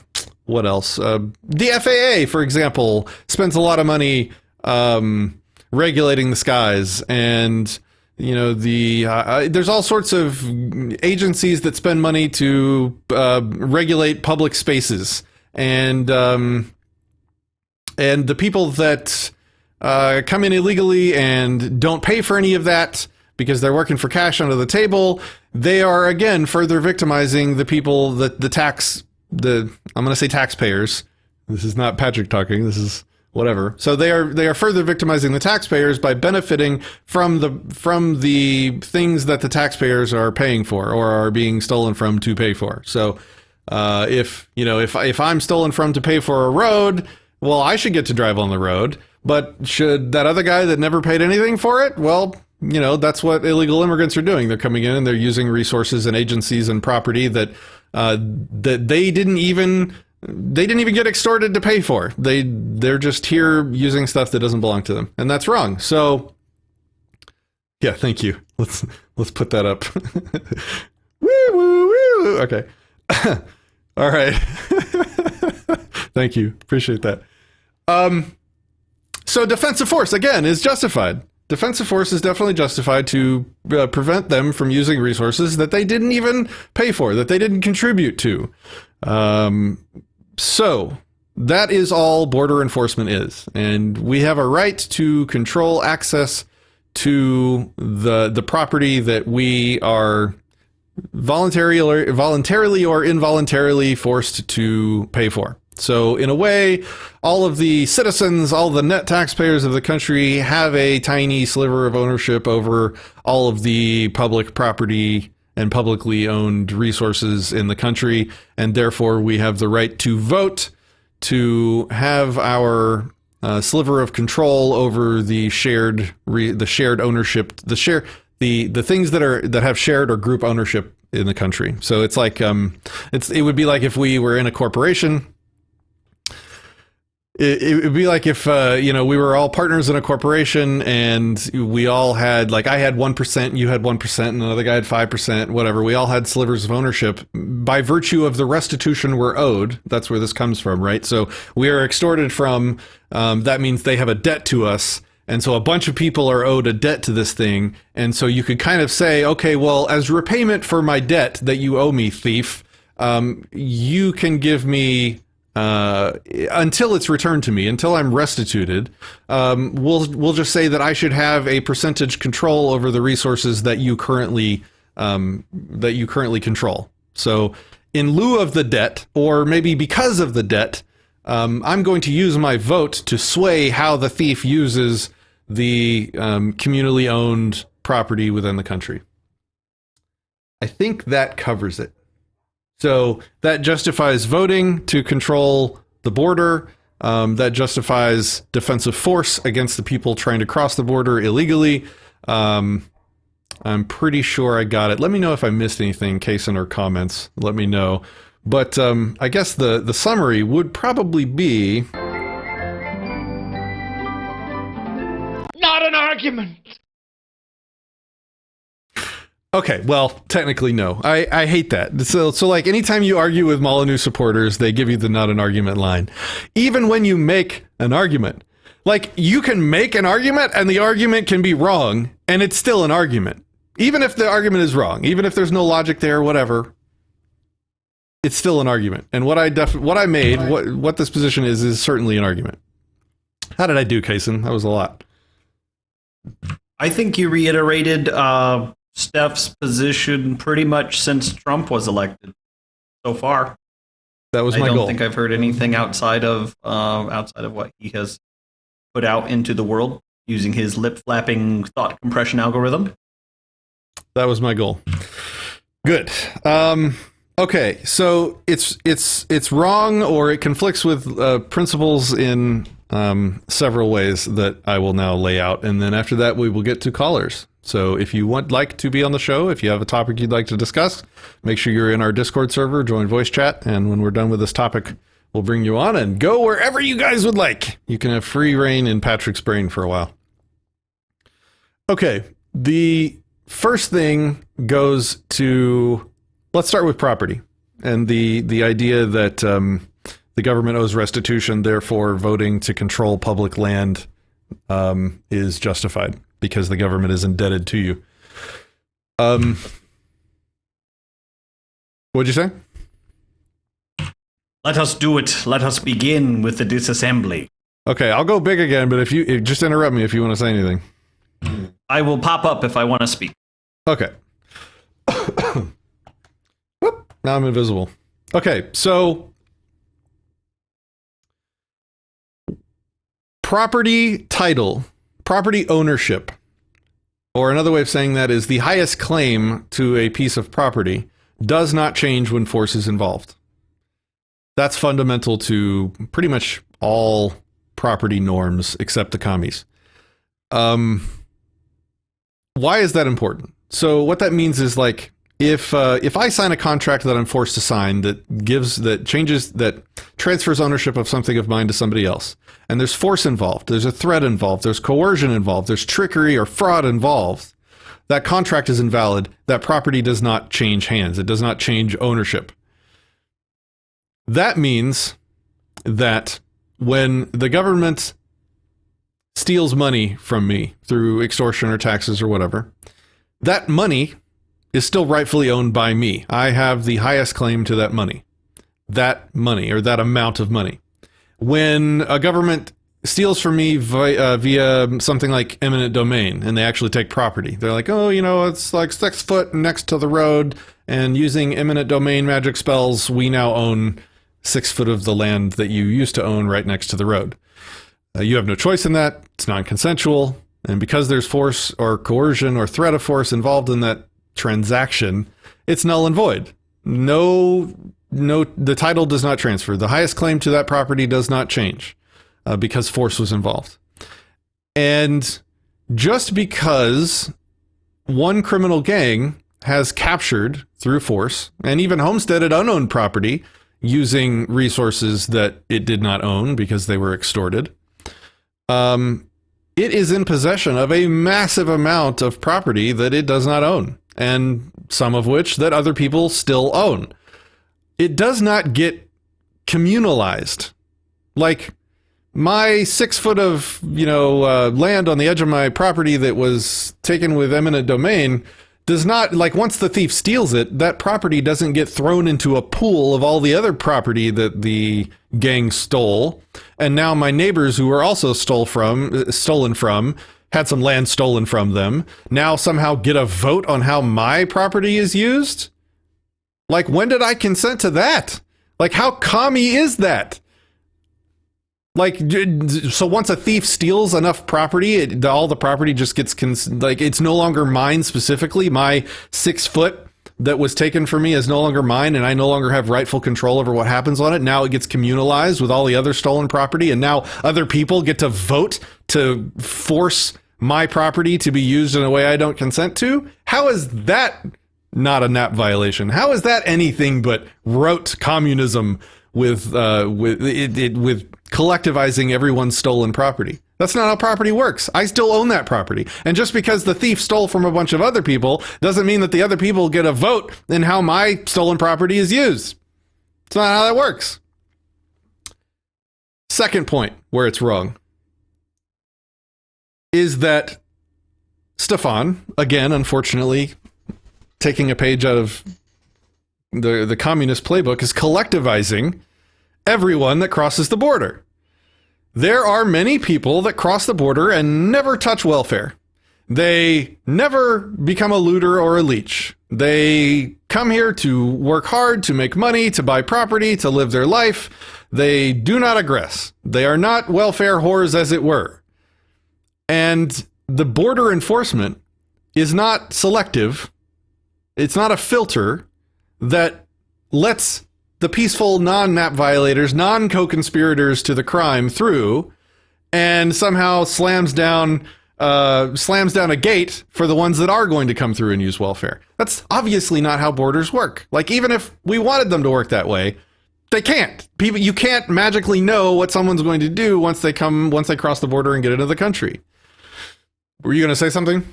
what else? The FAA, for example, spends a lot of money regulating the skies, and there's all sorts of agencies that spend money to regulate public spaces, and the people that come in illegally and don't pay for any of that because they're working for cash under the table, they are again further victimizing the people that I'm going to say taxpayers. This is not Patrick talking. This is whatever. So they are further victimizing the taxpayers by benefiting from the things that the taxpayers are paying for or are being stolen from to pay for. So if I'm stolen from to pay for a road, well, I should get to drive on the road. But should that other guy that never paid anything for it? Well, that's what illegal immigrants are doing. They're coming in and they're using resources and agencies and property that they didn't even get extorted to pay for. They're just here using stuff that doesn't belong to them, and that's wrong. So, yeah, thank you. Let's put that up. Woo woo woo. Okay. All right. Thank you. Appreciate that. So defensive force again is justified. Defensive force is definitely justified to prevent them from using resources that they didn't even pay for, that they didn't contribute to. So that is all border enforcement is. And we have a right to control access to the property that we are voluntarily or involuntarily forced to pay for. So in a way, all of the citizens, all the net taxpayers of the country have a tiny sliver of ownership over all of the public property and publicly owned resources in the country, and therefore we have the right to vote to have our sliver of control over the shared ownership, the things that have shared or group ownership in the country. So it's like it would be like if we were in a corporation it would be like if, we were all partners in a corporation and we all had, like, I had 1%, you had 1%, and another guy had 5%, whatever. We all had slivers of ownership by virtue of the restitution we're owed. That's where this comes from, right? So we are extorted from, that means they have a debt to us. And so a bunch of people are owed a debt to this thing. And so you could kind of say, okay, well, as repayment for my debt that you owe me, thief, you can give me, until it's returned to me, until I'm restituted, we'll just say that I should have a percentage control over the resources that you currently control. So in lieu of the debt, or maybe because of the debt, I'm going to use my vote to sway how the thief uses the communally owned property within the country. I think that covers it. So that justifies voting to control the border. That justifies defensive force against the people trying to cross the border illegally. I'm pretty sure I got it. Let me know if I missed anything, Kason, or comments. Let me know. But I guess the summary would probably be... Not an argument! Okay, well, technically, no. I hate that. So like, anytime you argue with Molyneux supporters, they give you the not an argument line. Even when you make an argument. Like, you can make an argument, and the argument can be wrong, and it's still an argument. Even if the argument is wrong, even if there's no logic there, whatever, it's still an argument. And what I made, what this position is certainly an argument. How did I do, Kason? That was a lot. I think you reiterated Steph's position pretty much since Trump was elected so far. That was my goal. I don't think I've heard anything outside of what he has put out into the world using his lip-flapping thought compression algorithm. That was my goal. Good. Okay, so it's wrong, or it conflicts with principles in several ways that I will now lay out, and then after that we will get to callers. So if you like to be on the show, if you have a topic you'd like to discuss, make sure you're in our Discord server, join voice chat, and when we're done with this topic, we'll bring you on and go wherever you guys would like. You can have free reign in Patrick's brain for a while. Okay, the first thing goes to, let's start with property and the idea that the government owes restitution, therefore voting to control public land is justified because the government is indebted to you. What'd you say? Let us do it. Let us begin with the disassembly. Okay, I'll go big again, but if you just interrupt me if you want to say anything. I will pop up if I want to speak. Okay. Whoop, now I'm invisible. Okay, so property title, property ownership, or another way of saying that is the highest claim to a piece of property does not change when force is involved. That's fundamental to pretty much all property norms except the commies. Why is that important? So what that means is, like, if I sign a contract that I'm forced to sign that transfers ownership of something of mine to somebody else, and there's force involved, there's a threat involved, there's coercion involved, there's trickery or fraud involved, that contract is invalid. That property does not change hands. It does not change ownership. That means that when the government steals money from me through extortion or taxes or whatever, that money is still rightfully owned by me. I have the highest claim to that money or that amount of money. When a government steals from me via something like eminent domain, and they actually take property, they're like, oh, it's like 6 foot next to the road, and using eminent domain magic spells, we now own 6 foot of the land that you used to own right next to the road. You have no choice in that. It's non-consensual. And because there's force or coercion or threat of force involved in that transaction, it's null and void. No, the title does not transfer. The highest claim to that property does not change because force was involved. And just because one criminal gang has captured through force and even homesteaded unowned property, using resources that it did not own because they were extorted. It is in possession of a massive amount of property that it does not own, and some of which that other people still own. It does not get communalized. Like, my 6 foot of, land on the edge of my property that was taken with eminent domain does not, like, once the thief steals it, that property doesn't get thrown into a pool of all the other property that the gang stole. And now my neighbors, who were also stolen from, had some land stolen from them, now somehow get a vote on how my property is used? Like, when did I consent to that? Like, how commie is that? Like, so once a thief steals enough property, all the property just gets, it's no longer mine specifically. My 6 foot that was taken from me is no longer mine, and I no longer have rightful control over what happens on it. Now it gets communalized with all the other stolen property, and now other people get to vote to force my property to be used in a way I don't consent to. How is that not a NAP violation? How is that anything but rote communism with collectivizing everyone's stolen property? That's not how property works. I still own that property. And just because the thief stole from a bunch of other people doesn't mean that the other people get a vote in how my stolen property is used. It's not how that works. Second point where it's wrong is that Stefan, again, unfortunately, taking a page out of the communist playbook, is collectivizing everyone that crosses the border. There are many people that cross the border and never touch welfare. They never become a looter or a leech. They come here to work hard, to make money, to buy property, to live their life. They do not aggress. They are not welfare whores, as it were. And the border enforcement is not selective. It's not a filter that lets the peaceful non-NAP violators, non-co-conspirators to the crime through, and somehow slams down a gate for the ones that are going to come through and use welfare. That's obviously not how borders work. Like, even if we wanted them to work that way, they can't. You can't magically know what someone's going to do once they cross the border and get into the country. Were you going to say something?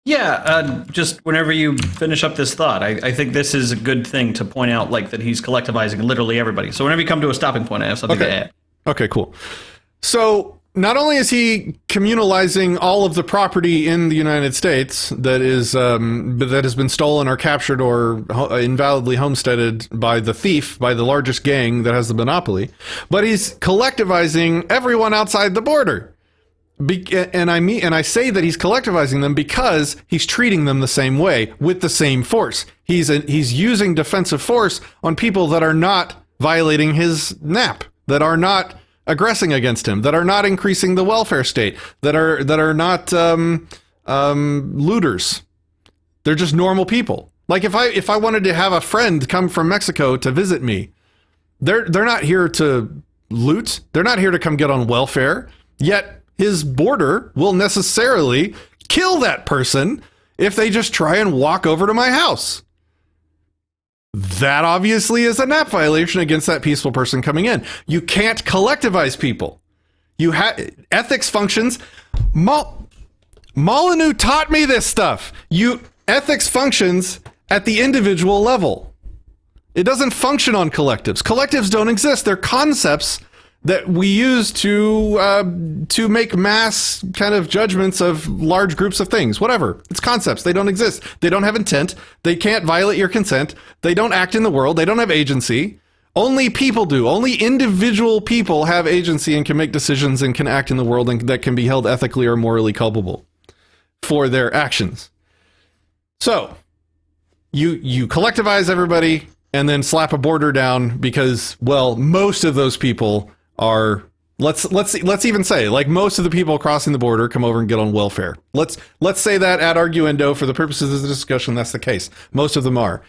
Yeah, just whenever you finish up this thought, I think this is a good thing to point out, like, that he's collectivizing literally everybody. So whenever you come to a stopping point, I have something to add. Okay, cool. So not only is he communalizing all of the property in the United States that has been stolen or captured or invalidly homesteaded by the thief, by the largest gang that has the monopoly, but he's collectivizing everyone outside the border. And I say that he's collectivizing them because he's treating them the same way, with the same force. He's using defensive force on people that are not violating his NAP, that are not aggressing against him, that are not increasing the welfare state, that are not looters. They're just normal people. Like, if I wanted to have a friend come from Mexico to visit me, they're not here to loot. They're not here to come get on welfare. Yet his border will necessarily kill that person if they just try and walk over to my house. That obviously is a NAP violation against that peaceful person coming in. You can't collectivize people. Ethics functions. Molyneux taught me this stuff. Ethics functions at the individual level. It doesn't function on collectives. Collectives don't exist. They're concepts that we use to make mass kind of judgments of large groups of things. Whatever. It's concepts. They don't exist. They don't have intent. They can't violate your consent. They don't act in the world. They don't have agency. Only people do. Only individual people have agency and can make decisions and can act in the world and that can be held ethically or morally culpable for their actions. So, you collectivize everybody and then slap a border down because, well, most of those people are, let's even say, like, most of the people crossing the border come over and get on welfare. Let's say that ad arguendo for the purposes of the discussion, that's the case. Most of them are.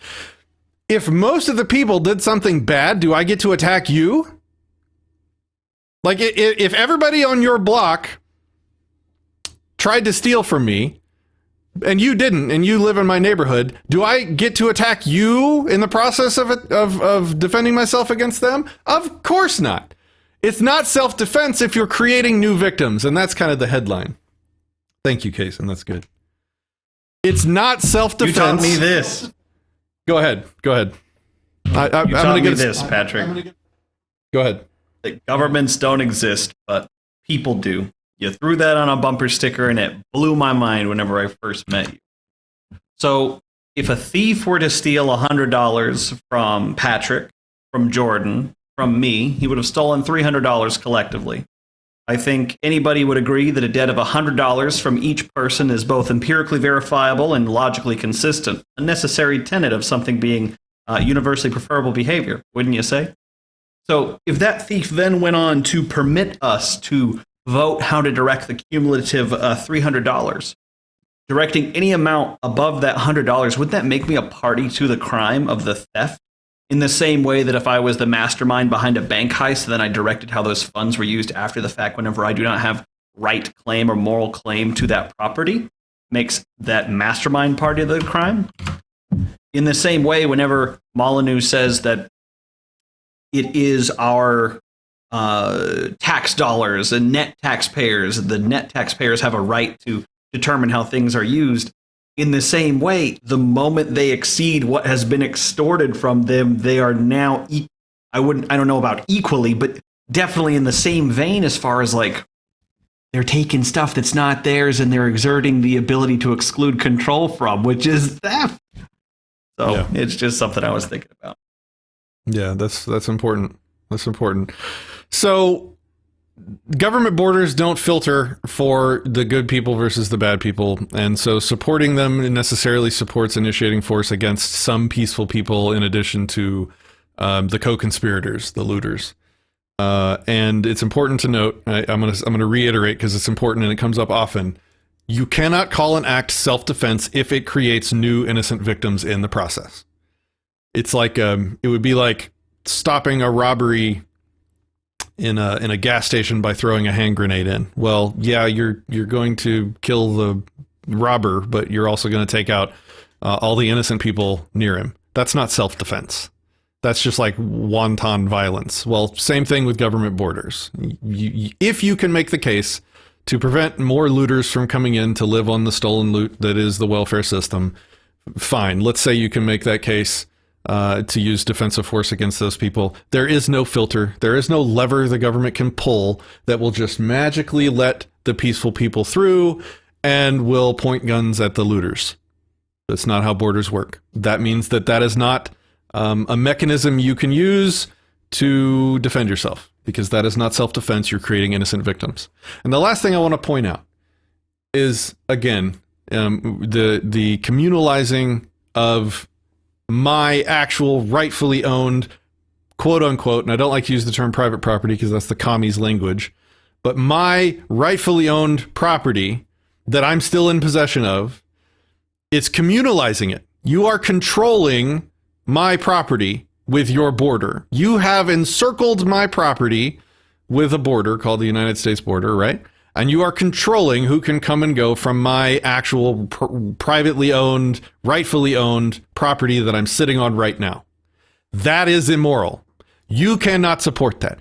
If most of the people did something bad, do I get to attack you? Like, if everybody on your block tried to steal from me, and you didn't, and you live in my neighborhood, do I get to attack you in the process of defending myself against them? Of course not. It's not self-defense if you're creating new victims, and that's kind of the headline. Thank you, Kason. That's good. It's not self-defense. You taught me this. Go ahead. I'm taught me this, Patrick. Go ahead. That governments don't exist, but people do. You threw that on a bumper sticker, and it blew my mind whenever I first met you. So, if a thief were to steal $100 from Patrick, from Jordan, from me, he would have stolen $300 collectively. I think anybody would agree that a debt of $100 from each person is both empirically verifiable and logically consistent, a necessary tenet of something being universally preferable behavior, wouldn't you say? So if that thief then went on to permit us to vote how to direct the cumulative $300, directing any amount above that $100, would that make me a party to the crime of the theft? In the same way that if I was the mastermind behind a bank heist, then I directed how those funds were used after the fact whenever I do not have right claim or moral claim to that property, makes that mastermind party of the crime. In the same way, whenever Molyneux says that it is our tax dollars and net taxpayers, the net taxpayers have a right to determine how things are used. In the same way, the moment they exceed what has been extorted from them, they are now, I don't know about equally, but definitely in the same vein as far as like, they're taking stuff that's not theirs and they're exerting the ability to exclude control from, which is theft. So yeah. It's just something I was thinking about. Yeah, that's important. That's important. So government borders don't filter for the good people versus the bad people. And so supporting them necessarily supports initiating force against some peaceful people in addition to the co-conspirators, the looters. And it's important to note, I'm going to reiterate because it's important and it comes up often. You cannot call an act self-defense if it creates new innocent victims in the process. It's like, it would be like stopping a robbery in a gas station by throwing a hand grenade in. Well, yeah, you're going to kill the robber, but you're also going to take out all the innocent people near him. That's not self-defense. That's just like wanton violence. Well, same thing with government borders. If you can make the case to prevent more looters from coming in to live on the stolen loot that is the welfare system, fine. Let's say you can make that case to use defensive force against those people. There is no filter. There is no lever the government can pull that will just magically let the peaceful people through and will point guns at the looters. That's not how borders work. That means that is not a mechanism you can use to defend yourself, because that is not self-defense. You're creating innocent victims. And the last thing I want to point out is, again, the communalizing of my actual rightfully owned, quote unquote, and I don't like to use the term private property because that's the commies language, but my rightfully owned property that I'm still in possession of, it's communalizing it. You are controlling my property with your border. You have encircled my property with a border called the United States border, right? And you are controlling who can come and go from my actual privately owned, rightfully owned property that I'm sitting on right now. That is immoral. You cannot support that.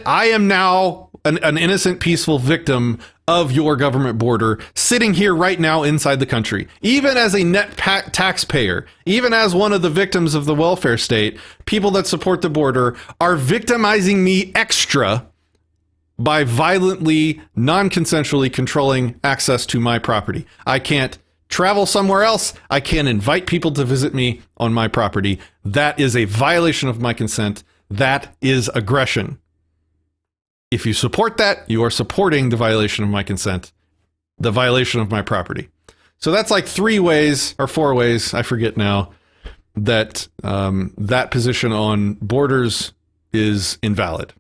I am now an innocent, peaceful victim of your government border sitting here right now inside the country. Even as a net taxpayer, even as one of the victims of the welfare state, people that support the border are victimizing me extra by violently, non-consensually controlling access to my property. I can't travel somewhere else. I can't invite people to visit me on my property. That is a violation of my consent. That is aggression. If you support that, you are supporting the violation of my consent, the violation of my property. So that's like 3 ways or 4 ways, I forget now, that that position on borders is invalid.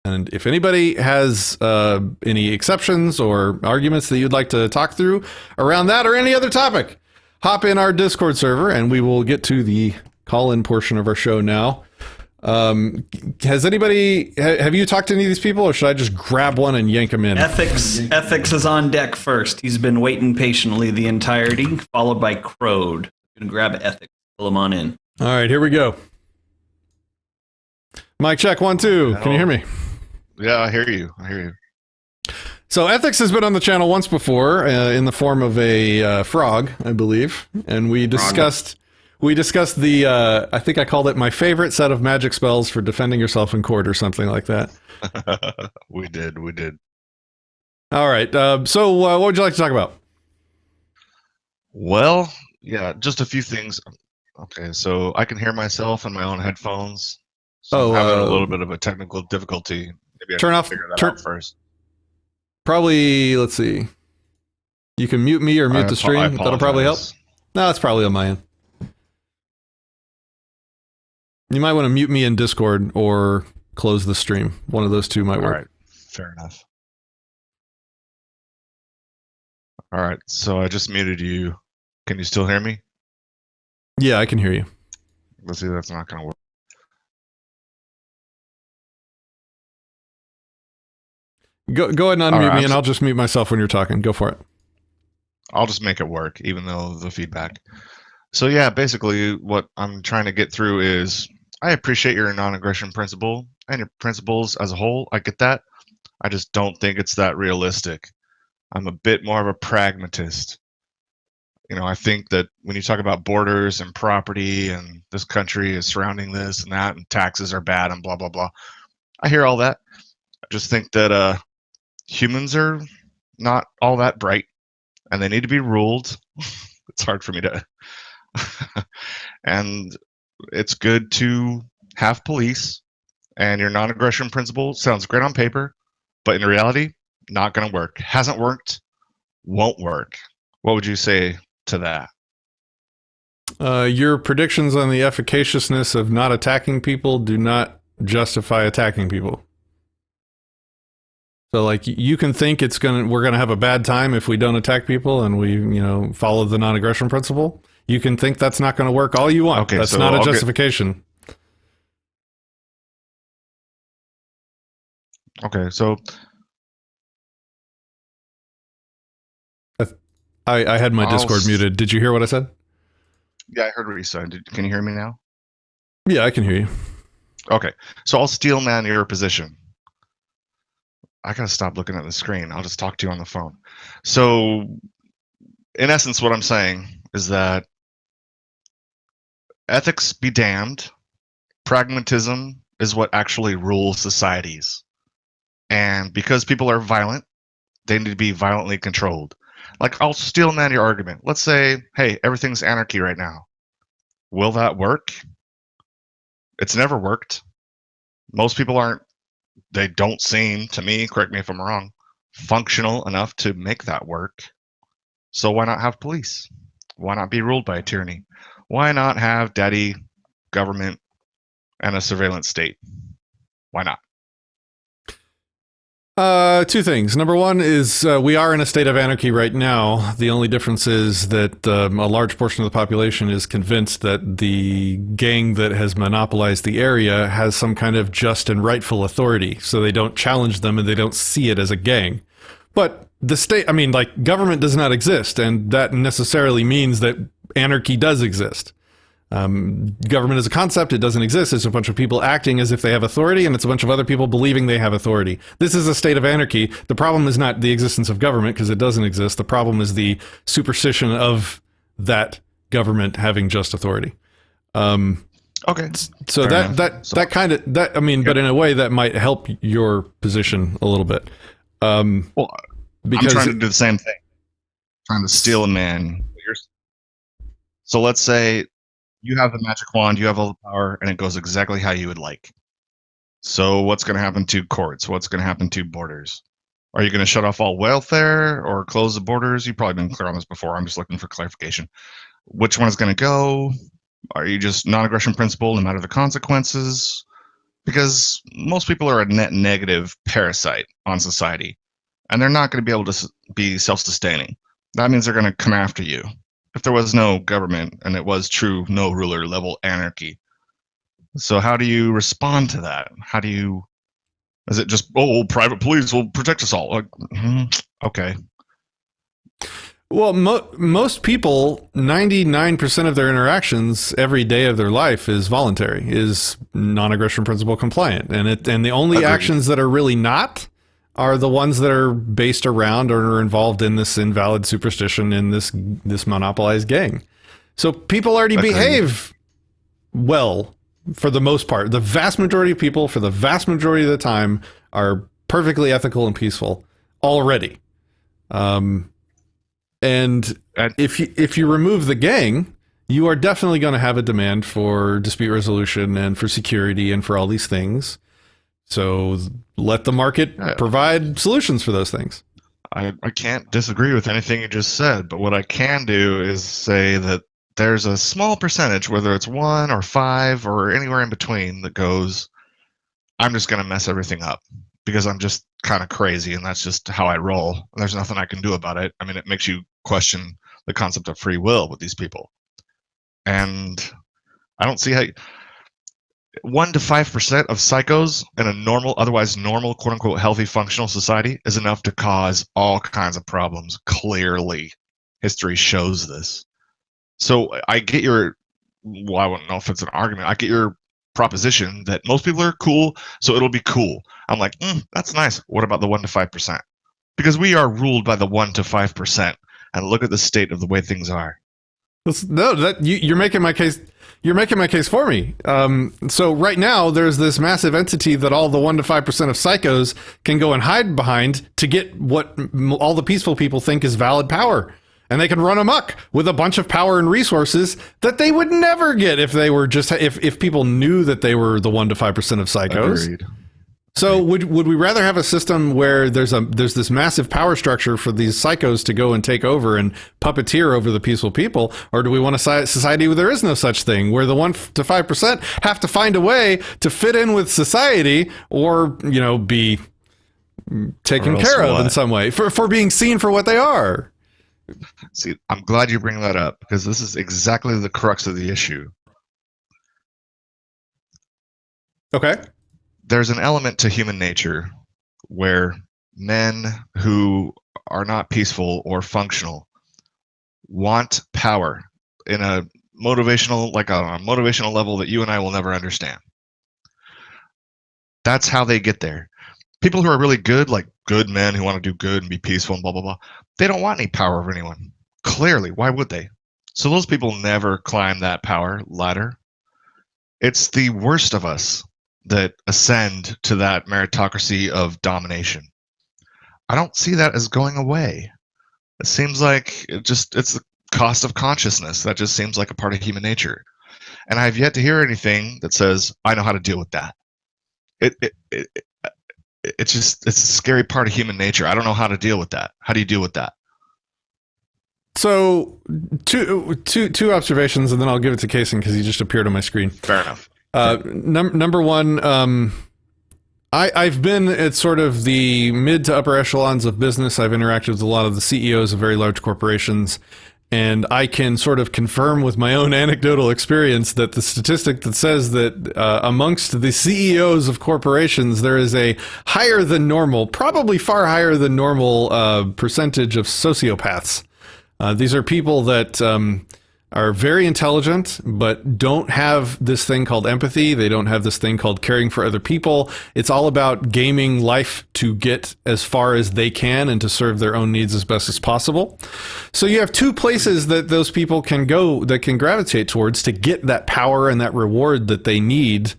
And if anybody has any exceptions or arguments that you'd like to talk through around that or any other topic, hop in our Discord server and we will get to the call-in portion of our show now. Has anybody, have you talked to any of these people, or should I just grab one and yank them in? Ethics is on deck first. He's been waiting patiently the entirety, followed by Crowed. Gonna grab Ethics, pull him on in. All right, here we go. Mic check, 1, 2. Can you hear me? Yeah, I hear you. So Ethics has been on the channel once before in the form of a frog, I believe, and we discussed the I think I called it my favorite set of magic spells for defending yourself in court or something like that. We did. All right. So what would you like to talk about? Well, yeah, just a few things. Okay, so I can hear myself in my own headphones. So I'm having a little bit of a technical difficulty. Maybe I should figure that out first. Probably, let's see. You can mute me or mute the stream. That'll probably help. No, it's probably on my end. You might want to mute me in Discord or close the stream. One of those two might work. All right, fair enough. All right, so I just muted you. Can you still hear me? Yeah, I can hear you. Let's see, that's not going to work. Go ahead and unmute me, and I'll just mute myself when you're talking. Go for it. I'll just make it work, even though the feedback. So yeah, basically what I'm trying to get through is I appreciate your non-aggression principle and your principles as a whole. I get that. I just don't think it's that realistic. I'm a bit more of a pragmatist. You know, I think that when you talk about borders and property and this country is surrounding this and that and taxes are bad and blah, blah, blah. I hear all that. I just think that humans are not all that bright and they need to be ruled. It's hard for me to... And it's good to have police, and your non-aggression principle sounds great on paper, but in reality, not going to work. Hasn't worked, won't work. What would you say to that? Your predictions on the efficaciousness of not attacking people do not justify attacking people. So, like, you can think we're gonna have a bad time if we don't attack people and we, follow the non-aggression principle. You can think that's not going to work all you want. Okay, that's not a justification. Okay, so I had my Discord muted. Did you hear what I said? Yeah, I heard what you said. Can you hear me now? Yeah, I can hear you. Okay, so I'll steel man your position. I gotta stop looking at the screen. I'll just talk to you on the phone. So, in essence, what I'm saying is that ethics be damned. Pragmatism is what actually rules societies. And because people are violent, they need to be violently controlled. Like, I'll steel man your argument. Let's say, hey, everything's anarchy right now. Will that work? It's never worked. Most people they don't seem, to me, correct me if I'm wrong, functional enough to make that work. So why not have police? Why not be ruled by a tyranny? Why not have daddy government and a surveillance state? Why not? Two things. Number one is we are in a state of anarchy right now. The only difference is that a large portion of the population is convinced that the gang that has monopolized the area has some kind of just and rightful authority. So they don't challenge them and they don't see it as a gang. But the state, government does not exist. And that necessarily means that anarchy does exist. Government as a concept, it doesn't exist. It's a bunch of people acting as if they have authority, and it's a bunch of other people believing they have authority. This is a state of anarchy. The problem is not the existence of government, because it doesn't exist. The problem is the superstition of that government having just authority. Okay. So but in a way that might help your position a little bit. Well, because I'm trying to do the same thing. Trying to steal a man. So let's say you have the magic wand, you have all the power, and it goes exactly how you would like. So what's going to happen to courts? What's going to happen to borders? Are you going to shut off all welfare or close the borders? You've probably been clear on this before. I'm just looking for clarification. Which one is going to go? Are you just non-aggression principle no matter the consequences? Because most people are a net negative parasite on society, and they're not going to be able to be self-sustaining. That means they're going to come after you. If there was no government and it was true no ruler level anarchy, So how do you respond to that? How do you? Is it just private police will protect us all? Like, okay. Well, most people, 99% of their interactions every day of their life is voluntary, is non-aggression principle compliant, and the only Agreed. actions that are really not are the ones that are based around or are involved in this invalid superstition in this monopolized gang. So people already behave well for the most part. The vast majority of people, for the vast majority of the time, are perfectly ethical and peaceful already. And if you remove the gang, you are definitely going to have a demand for dispute resolution and for security and for all these things. So let the market provide solutions for those things. I can't disagree with anything you just said, but what I can do is say that there's a small percentage, whether it's 1 or 5 or anywhere in between, that goes, I'm just going to mess everything up because I'm just kind of crazy and that's just how I roll. There's nothing I can do about it. I mean, it makes you question the concept of free will with these people. And I don't see how 1 to 5% of psychos in a otherwise normal, quote unquote, healthy, functional society is enough to cause all kinds of problems. Clearly, history shows this. So I get your, well, I don't know if it's an argument. I get your proposition that most people are cool, so it'll be cool. I'm like, that's nice. What about the 1 to 5%? Because we are ruled by the 1 to 5%, and look at the state of the way things are. You're making my case. You're making my case for me. So right now, there's this massive entity that all the 1 to 5% of psychos can go and hide behind to get what all the peaceful people think is valid power. And they can run amok with a bunch of power and resources that they would never get if they were just if people knew that they were the 1 to 5% of psychos. Agreed. So would we rather have a system where there's this massive power structure for these psychos to go and take over and puppeteer over the peaceful people, or do we want a society where there is no such thing, where the 1 to 5% have to find a way to fit in with society, or be taken care of in some way for being seen for what they are? See, I'm glad you bring that up because this is exactly the crux of the issue. Okay. There's an element to human nature where men who are not peaceful or functional want power in a motivational level that you and I will never understand. That's how they get there. People who are really good, like good men who want to do good and be peaceful and blah, blah, blah, they don't want any power over anyone. Clearly, why would they? So those people never climb that power ladder. It's the worst of us that ascend to that meritocracy of domination. I don't see that as going away. It seems like it's the cost of consciousness. That just seems like a part of human nature. And I've yet to hear anything that says, I know how to deal with that. It's a scary part of human nature. I don't know how to deal with that. How do you deal with that? So two observations, and then I'll give it to Kason because he just appeared on my screen. Fair enough. Number one, I've been at sort of the mid to upper echelons of business. I've interacted with a lot of the CEOs of very large corporations, and I can sort of confirm with my own anecdotal experience that the statistic that says that amongst the CEOs of corporations, there is a higher than normal, probably far higher than normal percentage of sociopaths. These are people that are very intelligent, but don't have this thing called empathy. They don't have this thing called caring for other people. It's all about gaming life to get as far as they can and to serve their own needs as best as possible. So you have two places that those people can go, that can gravitate towards to get that power and that reward that they need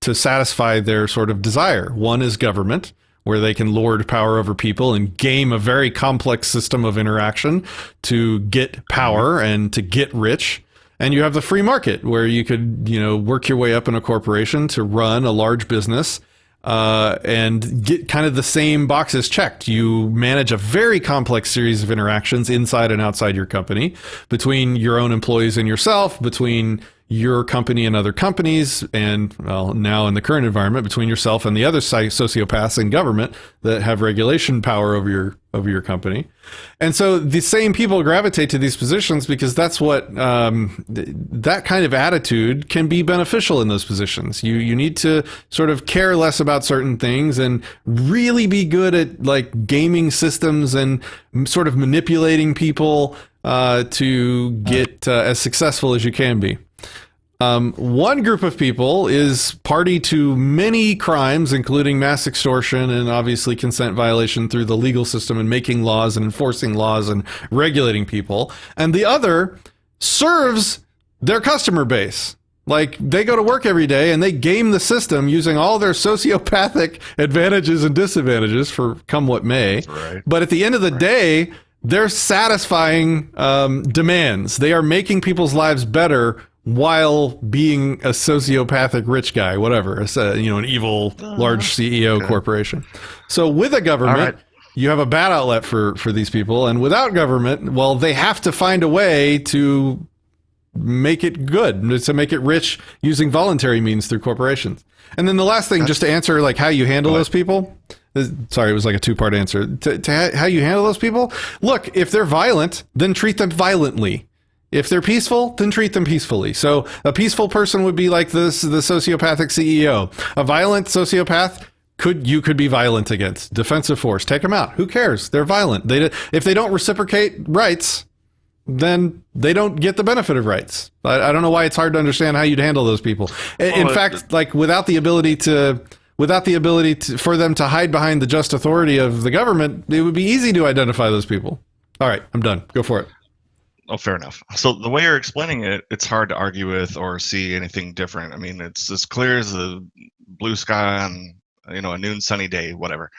to satisfy their sort of desire. One is government, where they can lord power over people and game a very complex system of interaction to get power and to get rich. And you have the free market, where you could, work your way up in a corporation to run a large business and get kind of the same boxes checked. You manage a very complex series of interactions inside and outside your company, between your own employees and yourself, between your company and other companies, and well, now in the current environment, between yourself and the other sociopaths in government that have regulation power over your company. And so the same people gravitate to these positions because that's what that kind of attitude can be beneficial in those positions. You need to sort of care less about certain things and really be good at like gaming systems and sort of manipulating people to get as successful as you can be. One group of people is party to many crimes, including mass extortion and obviously consent violation through the legal system and making laws and enforcing laws and regulating people. And the other serves their customer base. Like, they go to work every day and they game the system using all their sociopathic advantages and disadvantages for come what may. Right. But at the end of the day, they're satisfying demands. They are making people's lives better while being a sociopathic rich guy, whatever, an evil large CEO corporation. So with a government, you have a bad outlet for these people. And without government, well, they have to find a way to make it good, to make it rich using voluntary means through corporations. And then the last thing, just to answer like how you handle those people. Sorry, it was like a two-part answer. To how you handle those people? Look, if they're violent, then treat them violently. If they're peaceful, then treat them peacefully. So a peaceful person would be like the sociopathic CEO. A violent sociopath you could be violent against. Defensive force. Take them out. Who cares? They're violent. If they don't reciprocate rights, then they don't get the benefit of rights. I don't know why it's hard to understand how you'd handle those people. In fact, like without the ability for them to hide behind the just authority of the government, it would be easy to identify those people. All right, I'm done. Go for it. Oh, fair enough. So the way you're explaining it, it's hard to argue with or see anything different. I mean, it's as clear as the blue sky on, a noon sunny day, whatever.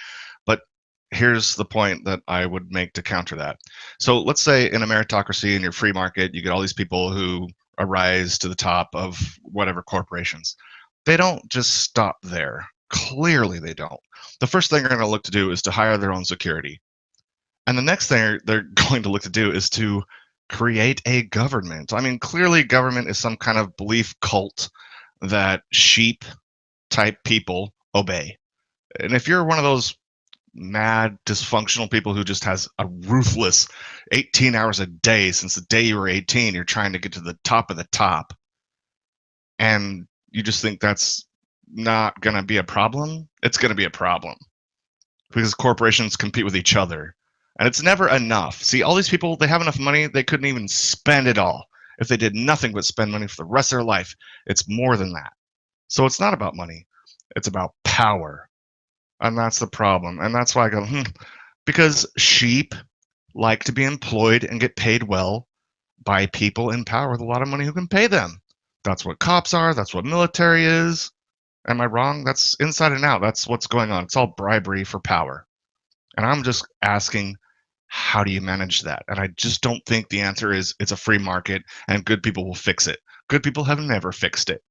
But here's the point that I would make to counter that. So let's say in a meritocracy, in your free market, you get all these people who arise to the top of whatever corporations. They don't just stop there. Clearly they don't. The first thing they're going to look to do is to hire their own security. And the next thing they're going to look to do is to create a government. I mean, clearly government is some kind of belief cult that sheep type people obey. And if you're one of those mad, dysfunctional people who just has a ruthless 18 hours a day since the day you were 18, you're trying to get to the top of the top, and you just think that's not going to be a problem, it's going to be a problem because corporations compete with each other. And it's never enough. See, all these people, they have enough money, they couldn't even spend it all. If they did nothing but spend money for the rest of their life, it's more than that. So it's not about money. It's about power. And that's the problem. And that's why I go, because sheep like to be employed and get paid well by people in power with a lot of money who can pay them. That's what cops are. That's what military is. Am I wrong? That's inside and out. That's what's going on. It's all bribery for power. And I'm just asking, how do you manage that? And I just don't think the answer is it's a free market and good people will fix it. Good people have never fixed it.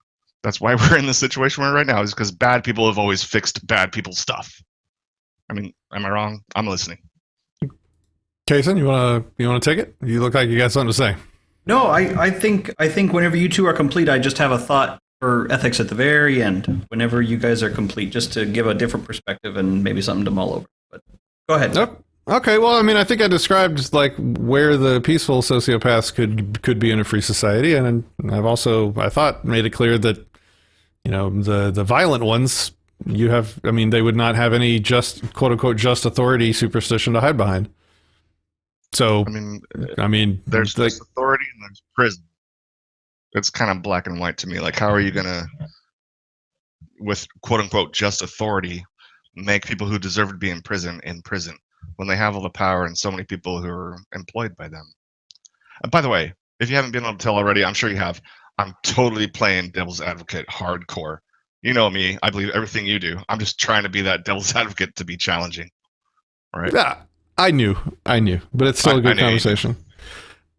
That's why we're in the situation we're in right now, is because bad people have always fixed bad people's stuff. I mean, am I wrong? I'm listening. Kason, you wanna take it? You look like you got something to say. No, I think whenever you two are complete, I just have a thought for ethics at the very end. Whenever you guys are complete, just to give a different perspective and maybe something to mull over. But go ahead. Nope. Okay, well, I mean, I think I described like where the peaceful sociopaths could be in a free society, and I've also, I thought, made it clear that the violent ones, they would not have any just quote unquote just authority superstition to hide behind. So I mean, there's just authority and there's prison. It's kind of black and white to me. Like, how are you gonna, with quote unquote just authority, make people who deserve to be in prison when they have all the power and so many people who are employed by them? And by the way, if you haven't been able to tell already, I'm sure you have, I'm totally playing devil's advocate hardcore. You know me, I believe everything you do. I'm just trying to be that devil's advocate to be challenging. All right? Yeah, I knew, but it's still a good conversation.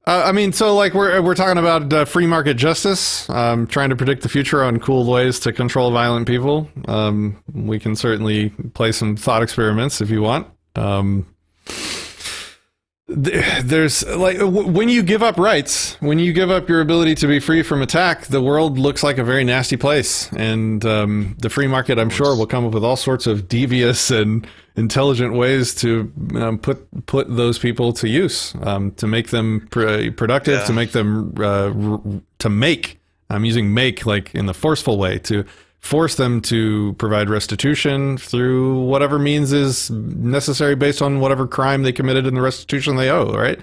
So like we're talking about free market justice, trying to predict the future on cool ways to control violent people. We can certainly play some thought experiments if you want. There's like when you give up rights, when you give up your ability to be free from attack, the world looks like a very nasty place. And the free market, I'm sure, will come up with all sorts of devious and intelligent ways to put those people to use, to make them productive, to make them to make. I'm using make like in the forceful way, to force them to provide restitution through whatever means is necessary based on whatever crime they committed and the restitution they owe, right?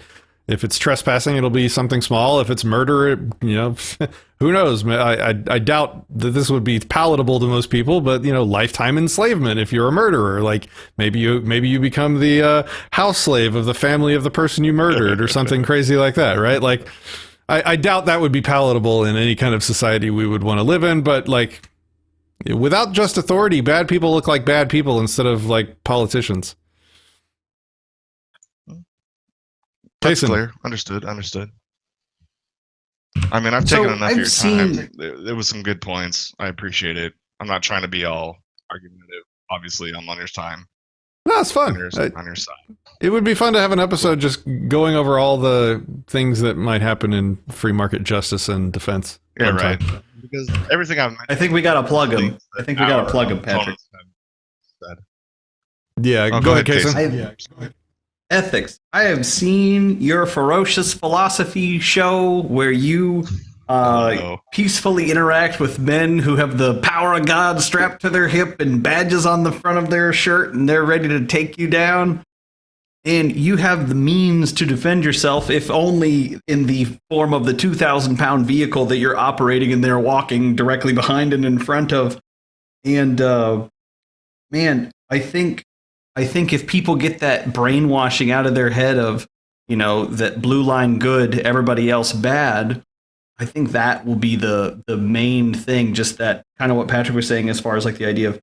If it's trespassing, it'll be something small. If it's murder, who knows? I doubt that this would be palatable to most people, but, lifetime enslavement if you're a murderer. Like, maybe you become the house slave of the family of the person you murdered or something crazy like that, right? Like, I doubt that would be palatable in any kind of society we would want to live in, but, like, without just authority, bad people look like bad people instead of like politicians. That's clear. Understood. I mean, I've taken enough of your time. There was some good points. I appreciate it. I'm not trying to be all argumentative. Obviously, I'm on your time. No, it's fun. On your side. It would be fun to have an episode just going over all the things that might happen in free market justice and defense. Yeah, right. Because everything I've mentioned, I think we got to plug him. Patrick. Yeah, go ahead, Kason. Ethics. I have seen your ferocious philosophy show where you peacefully interact with men who have the power of God strapped to their hip and badges on the front of their shirt, and they're ready to take you down. And you have the means to defend yourself, if only in the form of the 2,000-pound vehicle that you're operating and they're walking directly behind and in front of. And man, I think if people get that brainwashing out of their head of, that blue line good, everybody else bad, I think that will be the main thing. Just that kind of what Patrick was saying as far as like the idea of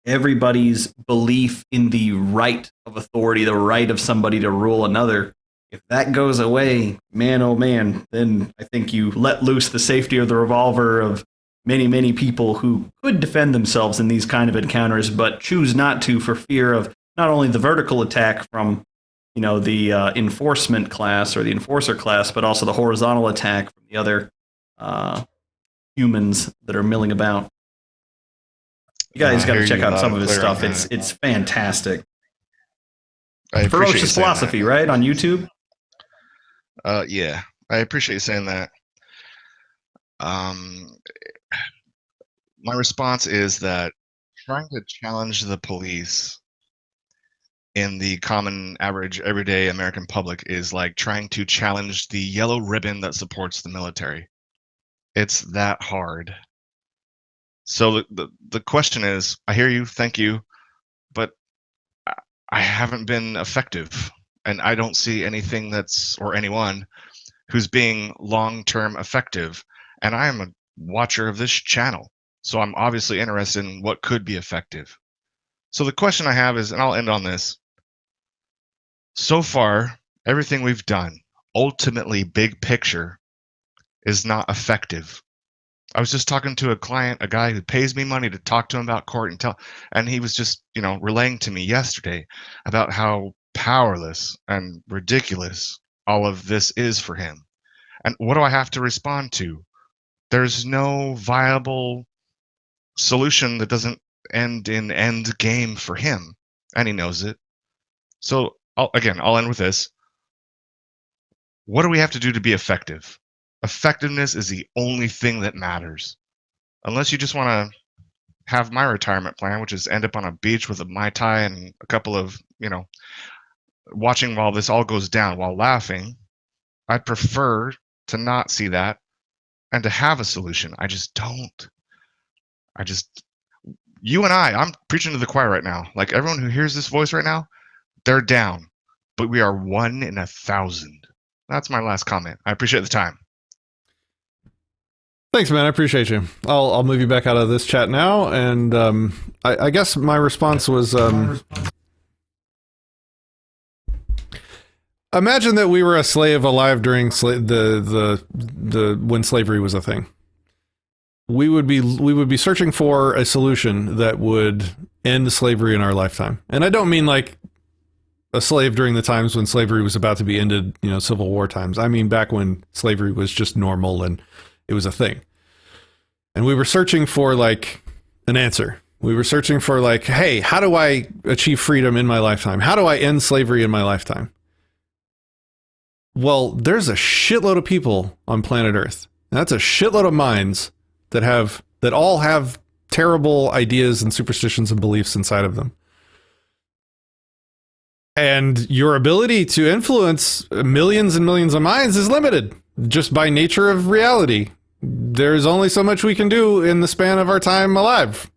everybody's belief in the right of authority, the right of somebody to rule another. If that goes away, man, oh man, then I think you let loose the safety of the revolver of many, many people who could defend themselves in these kind of encounters, but choose not to for fear of not only the vertical attack from, the enforcement class or the enforcer class, but also the horizontal attack from the other humans that are milling about. You guys got to check out some of his stuff. It's fantastic. Ferocious Philosophy, right? On YouTube? Yeah. I appreciate you saying that. My response is that trying to challenge the police in the common, average, everyday American public is like trying to challenge the yellow ribbon that supports the military. It's that hard. So the question is, I hear you, thank you, but I haven't been effective, and I don't see anything or anyone who's being long-term effective, and I am a watcher of this channel, so I'm obviously interested in what could be effective. So the question I have is, and I'll end on this, so far, everything we've done, ultimately big picture, is not effective. I was just talking to a client, a guy who pays me money to talk to him about court and he was just, relaying to me yesterday about how powerless and ridiculous all of this is for him. And what do I have to respond to? There's no viable solution that doesn't end in end game for him, and he knows it. So I'll end with this. What do we have to do to be effective? Effectiveness is the only thing that matters. Unless you just want to have my retirement plan, which is end up on a beach with a Mai Tai and a couple of, watching while this all goes down while laughing, I'd prefer to not see that and to have a solution. I just don't. You and I'm preaching to the choir right now. Like everyone who hears this voice right now, they're down, but we are 1 in 1,000. That's my last comment. I appreciate the time. Thanks, man. I appreciate you. I'll move you back out of this chat now, and I guess my response was, imagine that we were a slave alive during when slavery was a thing. We would be searching for a solution that would end slavery in our lifetime, and I don't mean like a slave during the times when slavery was about to be ended, Civil War times. I mean, back when slavery was just normal and it was a thing. And we were searching for like an answer. We were searching for like, hey, how do I achieve freedom in my lifetime? How do I end slavery in my lifetime? Well, there's a shitload of people on planet Earth. And that's a shitload of minds that all have terrible ideas and superstitions and beliefs inside of them. And your ability to influence millions and millions of minds is limited just by nature of reality. There's only so much we can do in the span of our time alive.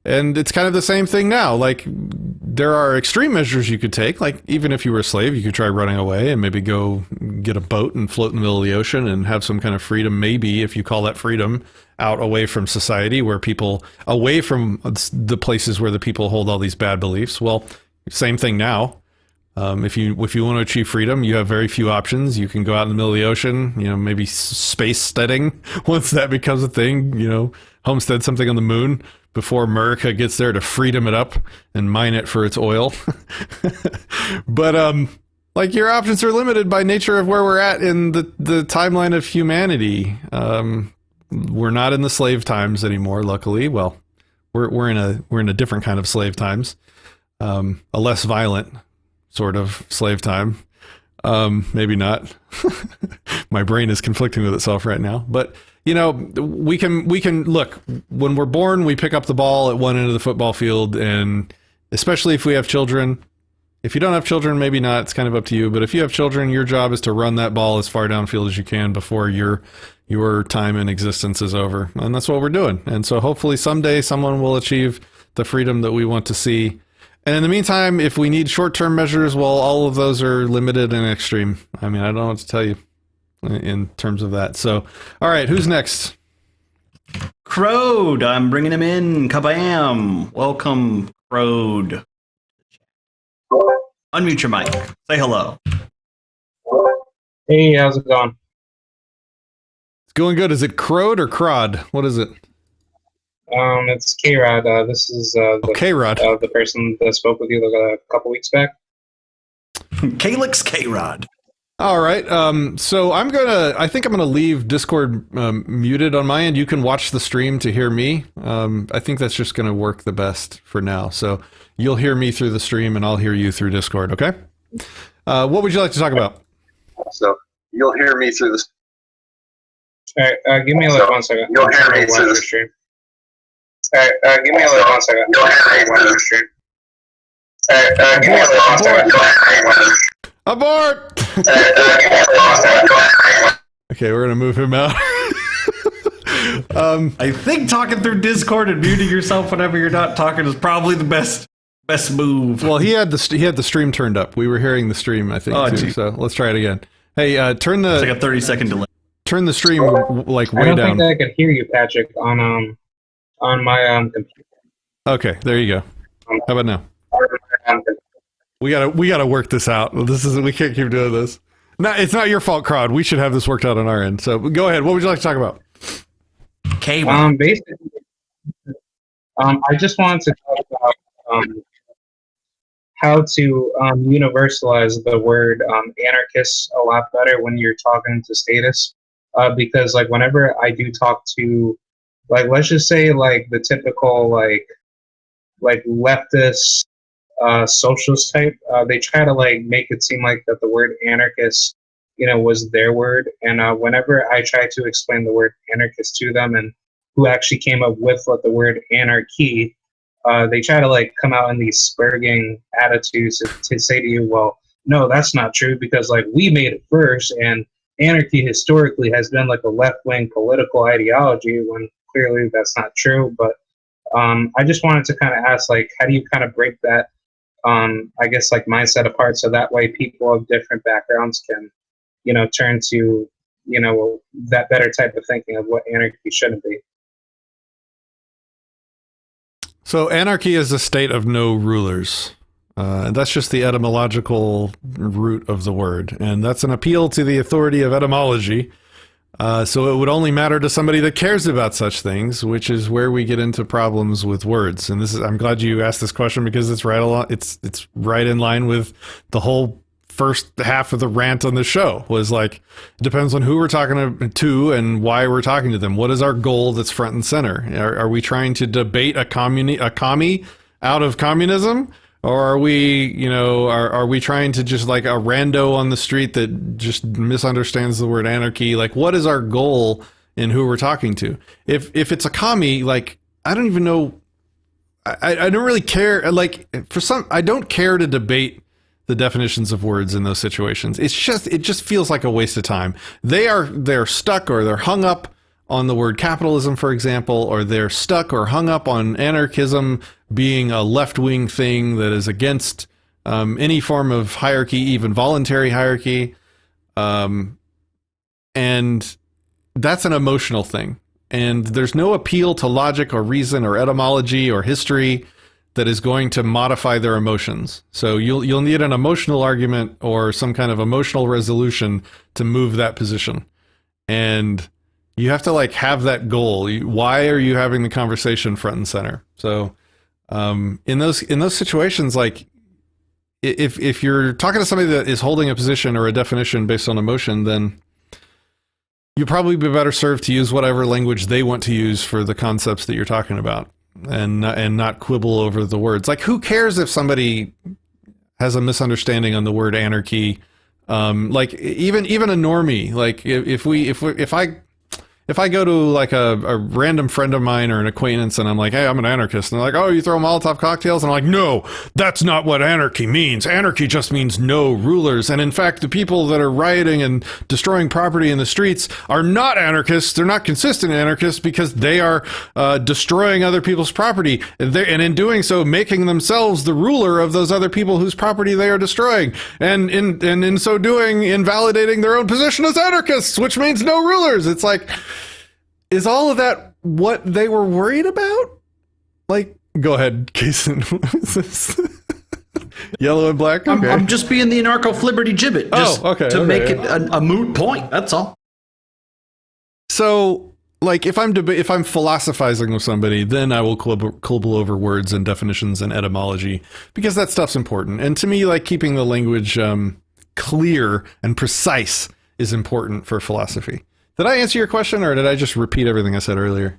And it's kind of the same thing now. Like, there are extreme measures you could take. Like, even if you were a slave, you could try running away and maybe go get a boat and float in the middle of the ocean and have some kind of freedom, maybe, if you call that freedom, out away from society, where people, away from the places where the people hold all these bad beliefs. Well, same thing now. If you want to achieve freedom, you have very few options. You can go out in the middle of the ocean, maybe space steading once that becomes a thing, homestead something on the moon before America gets there to freedom it up and mine it for its oil. But like, your options are limited by nature of where we're at in the timeline of humanity. We're not in the slave times anymore, luckily. Well, we're in a different kind of slave times, a less violent sort of slave time. Maybe not. My brain is conflicting with itself right now, but we can look, when we're born, we pick up the ball at one end of the football field, and especially if we have children. If you don't have children, maybe not, it's kind of up to you, but if you have children, your job is to run that ball as far downfield as you can before your time in existence is over. And that's what we're doing. And so hopefully someday someone will achieve the freedom that we want to see. And in the meantime, if we need short-term measures, well, all of those are limited and extreme. I mean, I don't know what to tell you in terms of that. So, all right, who's next? Crowd, I'm bringing him in. Kabam. Welcome, Crowd. Unmute your mic. Say hello. Hey, how's it going? It's going good. Is it Crowd or Crod? What is it? It's K-Rod. This is K-Rod. The person that spoke with you like a couple weeks back. Calyx K-Rod. All right. So I think I'm gonna leave Discord muted on my end. You can watch the stream to hear me. I think that's just gonna work the best for now. So you'll hear me through the stream, and I'll hear you through Discord. Okay. What would you like to talk about? So you'll hear me through the. All right. Give me like 1 second. You'll hear me through the stream. All right. Give me like 1 second. You'll hear me through the stream. All right. Give me like 1 second. You'll hear me. Abort! Okay, we're gonna move him out. I think talking through Discord and muting yourself whenever you're not talking is probably the best move. Well, he had the stream turned up. We were hearing the stream, I think, too. Geez. So let's try it again. Hey, turn the. It's like a 30-second delay. Turn the stream like way down. I don't think that I can hear you, Patrick, on my computer. Okay, there you go. How about now? We gotta work this out. We can't keep doing this. No, it's not your fault, Crowd. We should have this worked out on our end. So go ahead. What would you like to talk about? Basically, I just wanted to talk about how to universalize the word anarchist a lot better when you're talking to status, because like whenever I do talk to, like, let's just say like the typical like leftist socialist type, they try to like make it seem like that the word anarchist, was their word. And whenever I try to explain the word anarchist to them and who actually came up with what the word anarchy, they try to like come out in these spurging attitudes to say to you, well, no, that's not true, because like we made it first, and anarchy historically has been like a left-wing political ideology, when clearly that's not true. But I just wanted to kind of ask, like, how do you kind of break that I guess like mindset apart, so that way people of different backgrounds can, turn to, that better type of thinking of what anarchy shouldn't be. So anarchy is a state of no rulers. And that's just the etymological root of the word. And that's an appeal to the authority of etymology. So it would only matter to somebody that cares about such things, which is where we get into problems with words. And I'm glad you asked this question because it's right along. It's right in line with the whole first half of the rant on the show. Was like, it depends on who we're talking to and why we're talking to them. What is our goal that's front and center? Are we trying to debate a commie out of communism? Or are we, are we trying to just like a rando on the street that just misunderstands the word anarchy? Like, what is our goal in who we're talking to? If it's a commie, like, I don't even know. I don't really care. Like, I don't care to debate the definitions of words in those situations. It just feels like a waste of time. They're stuck or they're hung up on the word capitalism, for example, or they're stuck or hung up on anarchism being a left-wing thing that is against any form of hierarchy, even voluntary hierarchy. And that's an emotional thing. And there's no appeal to logic or reason or etymology or history that is going to modify their emotions. So you'll need an emotional argument or some kind of emotional resolution to move that position. And you have to like have that goal. Why are you having the conversation front and center? So in those situations, like if you're talking to somebody that is holding a position or a definition based on emotion, then you'd probably be better served to use whatever language they want to use for the concepts that you're talking about, and not quibble over the words. Like, who cares if somebody has a misunderstanding on the word anarchy? Like even a normie, like if I go to like a random friend of mine or an acquaintance and I'm like, hey, I'm an anarchist. And they're like, oh, you throw Molotov cocktails? And I'm like, no, that's not what anarchy means. Anarchy just means no rulers. And in fact, the people that are rioting and destroying property in the streets are not anarchists. They're not consistent anarchists because they are destroying other people's property. And in doing so, making themselves the ruler of those other people whose property they are destroying. And in so doing, invalidating their own position as anarchists, which means no rulers. It's like, is all of that what they were worried about? Like, go ahead, Kason. Yellow and black? Okay. I'm just being the anarcho-flibberty gibbet. Just to make it a moot point. That's all. So, like, if I'm philosophizing with somebody, then I will quibble over words and definitions and etymology, because that stuff's important. And to me, like, keeping the language clear and precise is important for philosophy. Did I answer your question, or did I just repeat everything I said earlier?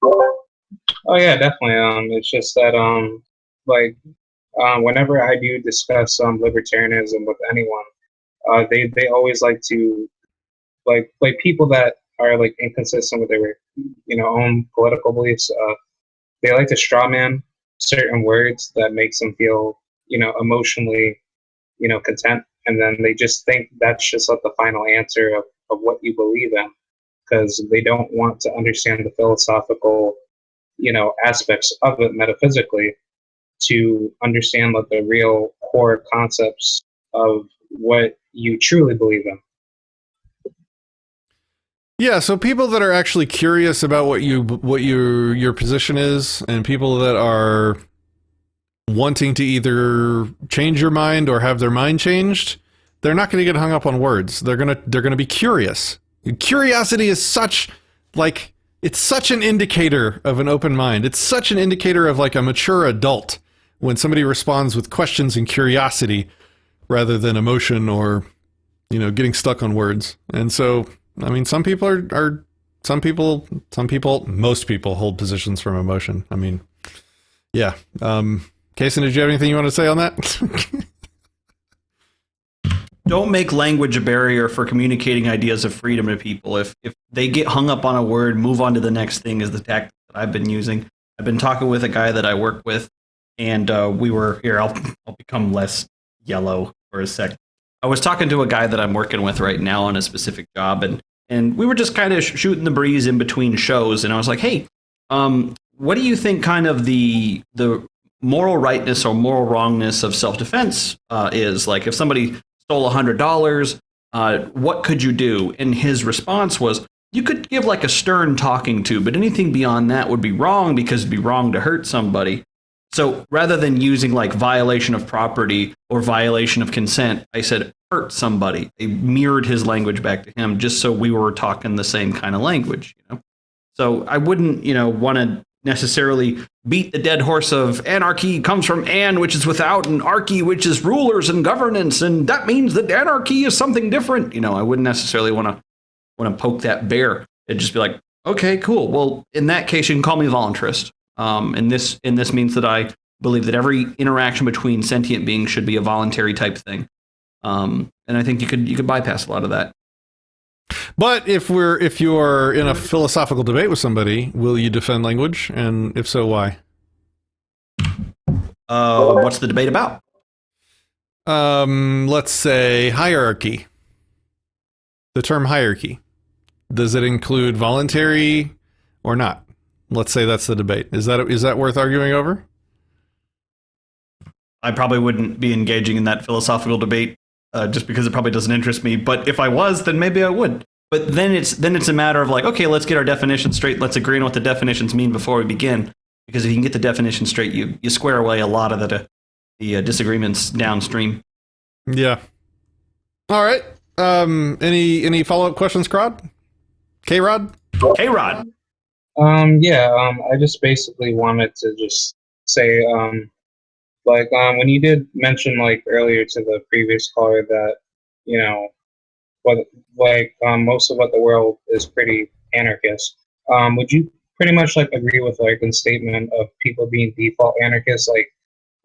Oh yeah, definitely. It's just that whenever I do discuss libertarianism with anyone, they always like to like people that are like inconsistent with their own political beliefs. They like to strawman certain words that makes them feel emotionally content, and then they just think that's just like the final answer of what you believe in, because they don't want to understand the philosophical aspects of it metaphysically to understand what the real core concepts of what you truly believe in. Yeah, so people that are actually curious about what your position is, and people that are wanting to either change your mind or have their mind changed, they're not going to get hung up on words. They're going to be curious. Curiosity is such an indicator of an open mind. It's such an indicator of like a mature adult when somebody responds with questions and curiosity rather than emotion or getting stuck on words. And so, I mean, most people hold positions from emotion. I mean, yeah. Kason, did you have anything you want to say on that? Don't make language a barrier for communicating ideas of freedom to people. If they get hung up on a word, move on to the next thing is the tactic that I've been using. I've been talking with a guy that I work with, and we were here. I'll become less yellow for a sec. I was talking to a guy that I'm working with right now on a specific job, and we were just kind of shooting the breeze in between shows, and I was like, hey, what do you think kind of the moral rightness or moral wrongness of self-defense is? Like, if somebody stole $100, what could you do? And his response was, you could give like a stern talking to, but anything beyond that would be wrong because it'd be wrong to hurt somebody. So rather than using like violation of property or violation of consent, I said hurt somebody. I mirrored his language back to him just so we were talking the same kind of language. So I wouldn't, want to necessarily beat the dead horse of anarchy comes from an, which is without, and archy, which is rulers and governance, and that means that anarchy is something different. I wouldn't necessarily want to poke that bear. It'd just be like, okay, cool. Well, in that case, you can call me voluntarist. And this means that I believe that every interaction between sentient beings should be a voluntary type thing. And I think you could bypass a lot of that. But if you're in a philosophical debate with somebody, will you defend language? And if so, why? What's the debate about? Let's say hierarchy. The term hierarchy. Does it include voluntary or not? Let's say that's the debate. Is that worth arguing over? I probably wouldn't be engaging in that philosophical debate just because it probably doesn't interest me. But if I was, then maybe I would. But then it's a matter of like, okay, let's get our definitions straight. Let's agree on what the definitions mean before we begin. Because if you can get the definition straight, you square away a lot of the disagreements downstream. Yeah. All right. Any follow-up questions, K-Rod? K-Rod. I just basically wanted to just say, when you did mention like earlier to the previous caller that, most of what the world is pretty anarchist, would you pretty much like agree with like the statement of people being default anarchists,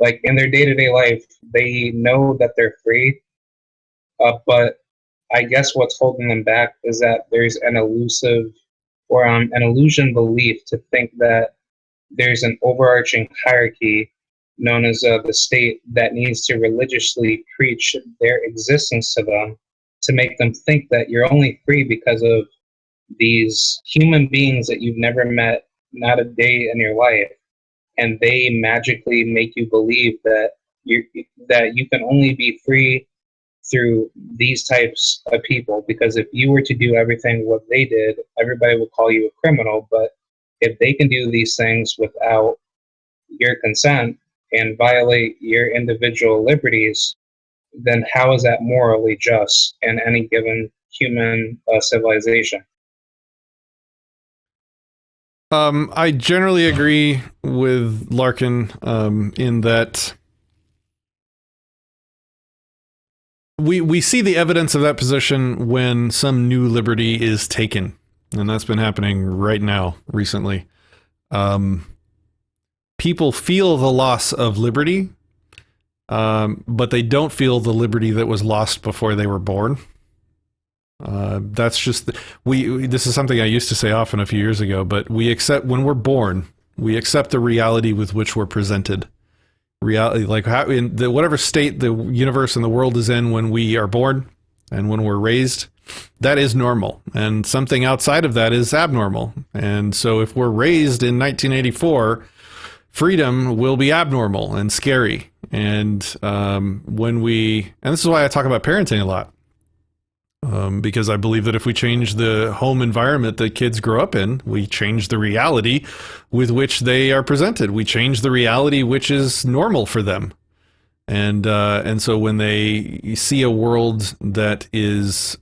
like in their day-to-day life, they know that they're free, but I guess what's holding them back is that there's an elusive or an illusion belief to think that there's an overarching hierarchy known as the state that needs to religiously preach their existence to them to make them think that you're only free because of these human beings that you've never met, not a day in your life, and they magically make you believe that you can only be free through these types of people, because if you were to do everything what they did, everybody would call you a criminal. But if they can do these things without your consent and violate your individual liberties, then how is that morally just in any given human civilization? I generally agree with Larkin in that we see the evidence of that position when some new liberty is taken, and that's been happening right now recently. People feel the loss of liberty, but they don't feel the liberty that was lost before they were born. That's just this is something I used to say often a few years ago, but we accept when we're born, we accept the reality with which we're presented. Reality, like how in whatever state the universe and the world is in when we are born and when we're raised, that is normal, and something outside of that is abnormal. And so if we're raised in 1984, freedom will be abnormal and scary. And and this is why I talk about parenting a lot. Because I believe that if we change the home environment that kids grow up in, we change the reality with which they are presented. We change the reality which is normal for them. And so when they see a world that is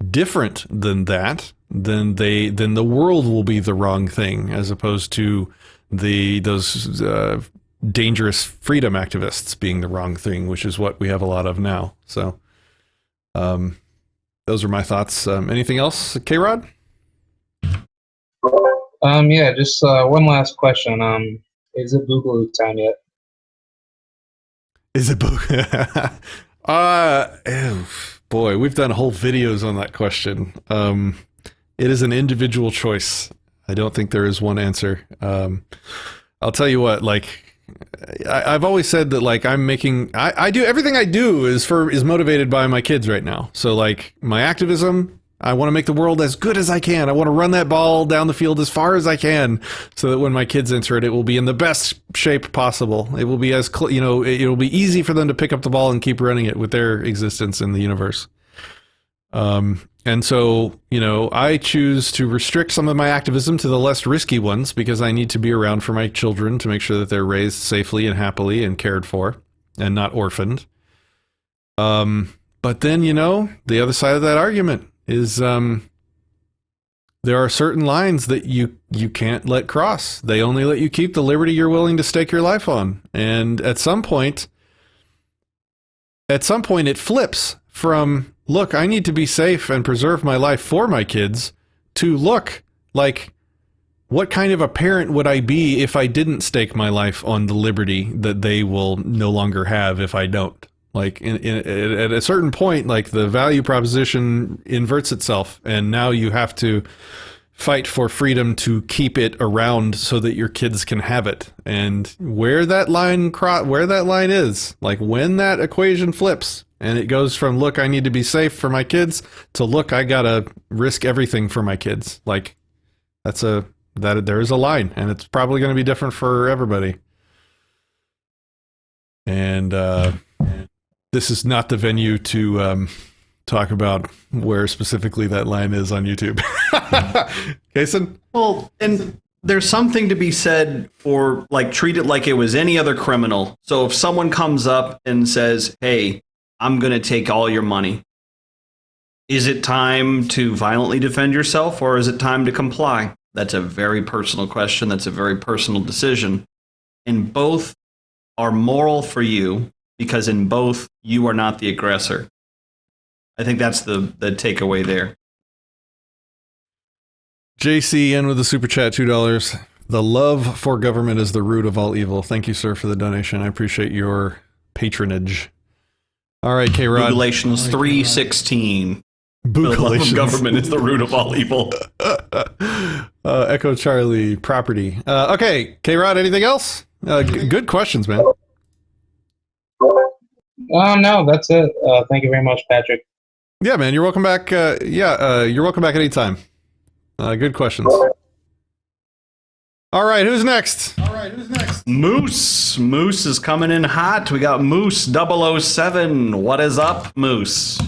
different than that, then the world will be the wrong thing, as opposed to those dangerous freedom activists being the wrong thing, which is what we have a lot of now. So those are my thoughts. Anything else, K-Rod? Just one last question. Is it Boogaloo time yet? Is it Boogaloo? Boy, we've done whole videos on that question. It is an individual choice. I don't think there is one answer. I'll tell you what, like, I've always said that, like, I do everything I do is motivated by my kids right now. So, like, my activism, I want to make the world as good as I can. I want to run that ball down the field as far as I can, so that when my kids enter it, it will be in the best shape possible. It will be it will be easy for them to pick up the ball and keep running it with their existence in the universe. And so, I choose to restrict some of my activism to the less risky ones because I need to be around for my children to make sure that they're raised safely and happily and cared for and not orphaned. But then, the other side of that argument is there are certain lines that you can't let cross. They only let you keep the liberty you're willing to stake your life on. And at some point it flips from, look, I need to be safe and preserve my life for my kids, to look, like, what kind of a parent would I be if I didn't stake my life on the liberty that they will no longer have if I don't? Like, at a certain point, like, the value proposition inverts itself, and now you have to fight for freedom to keep it around so that your kids can have it. And where that line is, like, when that equation flips and it goes from, look, I need to be safe for my kids, to, look, I gotta risk everything for my kids. Like, there is a line, and it's probably going to be different for everybody. And this is not the venue to talk about where specifically that line is on YouTube. Kason? Well, and there's something to be said for, like, treat it like it was any other criminal. So if someone comes up and says, hey, I'm going to take all your money, is it time to violently defend yourself, or is it time to comply? That's a very personal question. That's a very personal decision. And both are moral for you, because in both, you are not the aggressor. I think that's the takeaway there. JCN with the super chat, $2. The love for government is the root of all evil. Thank you, sir, for the donation. I appreciate your patronage. All right, K-Rod. Galatians 3:16. The love of government is the root of all evil. Echo Charlie, property. Okay, K-Rod, anything else? Good questions, man. No, that's it. Thank you very much, Patrick. Yeah, man, you're welcome back. You're welcome back anytime. Good questions. All right, who's next? Moose. Moose is coming in hot. We got Moose 007. What is up, Moose?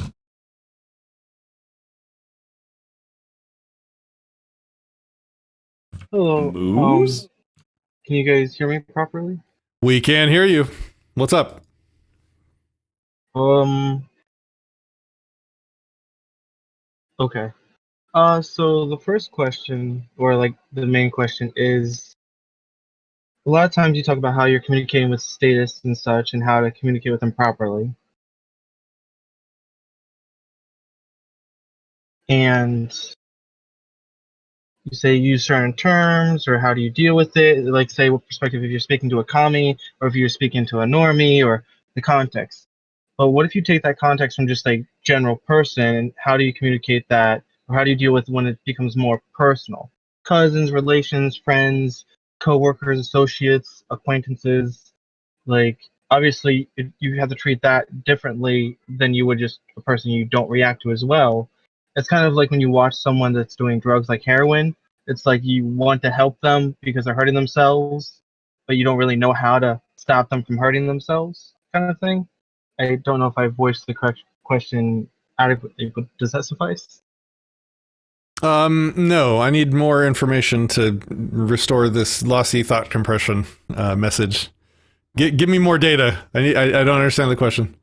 Hello. Moose? Can you guys hear me properly? We can hear you. What's up? Okay. So the first question, or like the main question, is a lot of times you talk about how you're communicating with statists and such, and how to communicate with them properly. And you say use certain terms, or how do you deal with it? Like, say, what perspective, if you're speaking to a commie, or if you're speaking to a normie, or the context. But what if you take that context from just like general person, and how do you communicate that, or how do you deal with when it becomes more personal? Cousins, relations, friends, co-workers, associates, acquaintances. Like, obviously, you have to treat that differently than you would just a person you don't react to as well. It's kind of like when you watch someone that's doing drugs like heroin. It's like you want to help them because they're hurting themselves, but you don't really know how to stop them from hurting themselves, kind of thing. I don't know if I voiced the correct question adequately, but does that suffice? No, I need more information to restore this lossy thought compression message. Give me more data. I don't understand the question.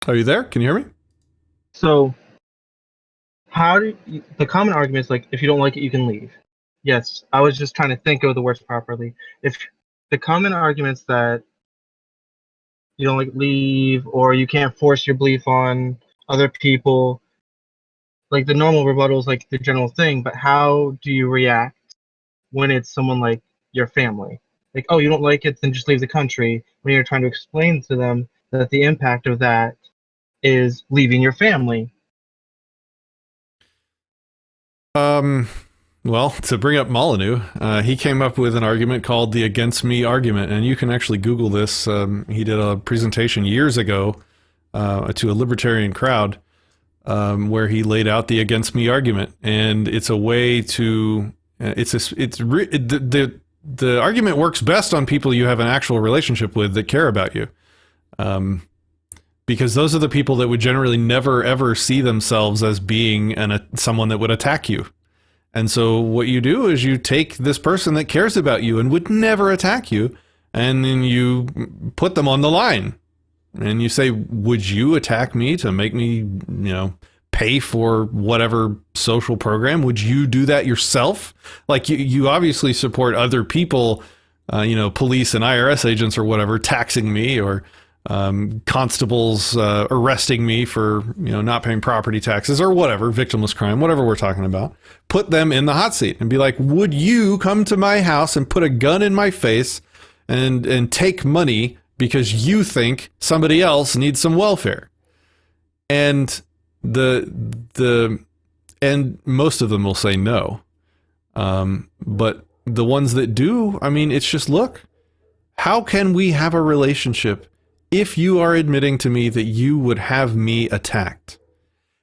Are you there? Can you hear me? So, how do you, the common argument is like, if you don't like it, you can leave. Yes, I was just trying to think of the words properly. If the common arguments that you don't like leave, or you can't force your belief on other people, like the normal rebuttal is like the general thing, but how do you react when it's someone like your family? Like, oh, you don't like it, then just leave the country, when you're trying to explain to them that the impact of that is leaving your family. Well, to bring up Molyneux, he came up with an argument called the against me argument, and you can actually Google this. He did a presentation years ago to a libertarian crowd where he laid out the against me argument, and it's a way to the the argument works best on people you have an actual relationship with that care about you. Because those are the people that would generally never ever see themselves as being someone that would attack you. And so what you do is you take this person that cares about you and would never attack you, and then you put them on the line. And you say, would you attack me to make me, pay for whatever social program? Would you do that yourself? Like you obviously support other people, police and IRS agents or whatever, taxing me, or constables arresting me for, not paying property taxes or whatever, victimless crime, whatever we're talking about. Put them in the hot seat and be like, would you come to my house and put a gun in my face and take money because you think somebody else needs some welfare? And and most of them will say no. But the ones that do, it's just, look, how can we have a relationship if you are admitting to me that you would have me attacked?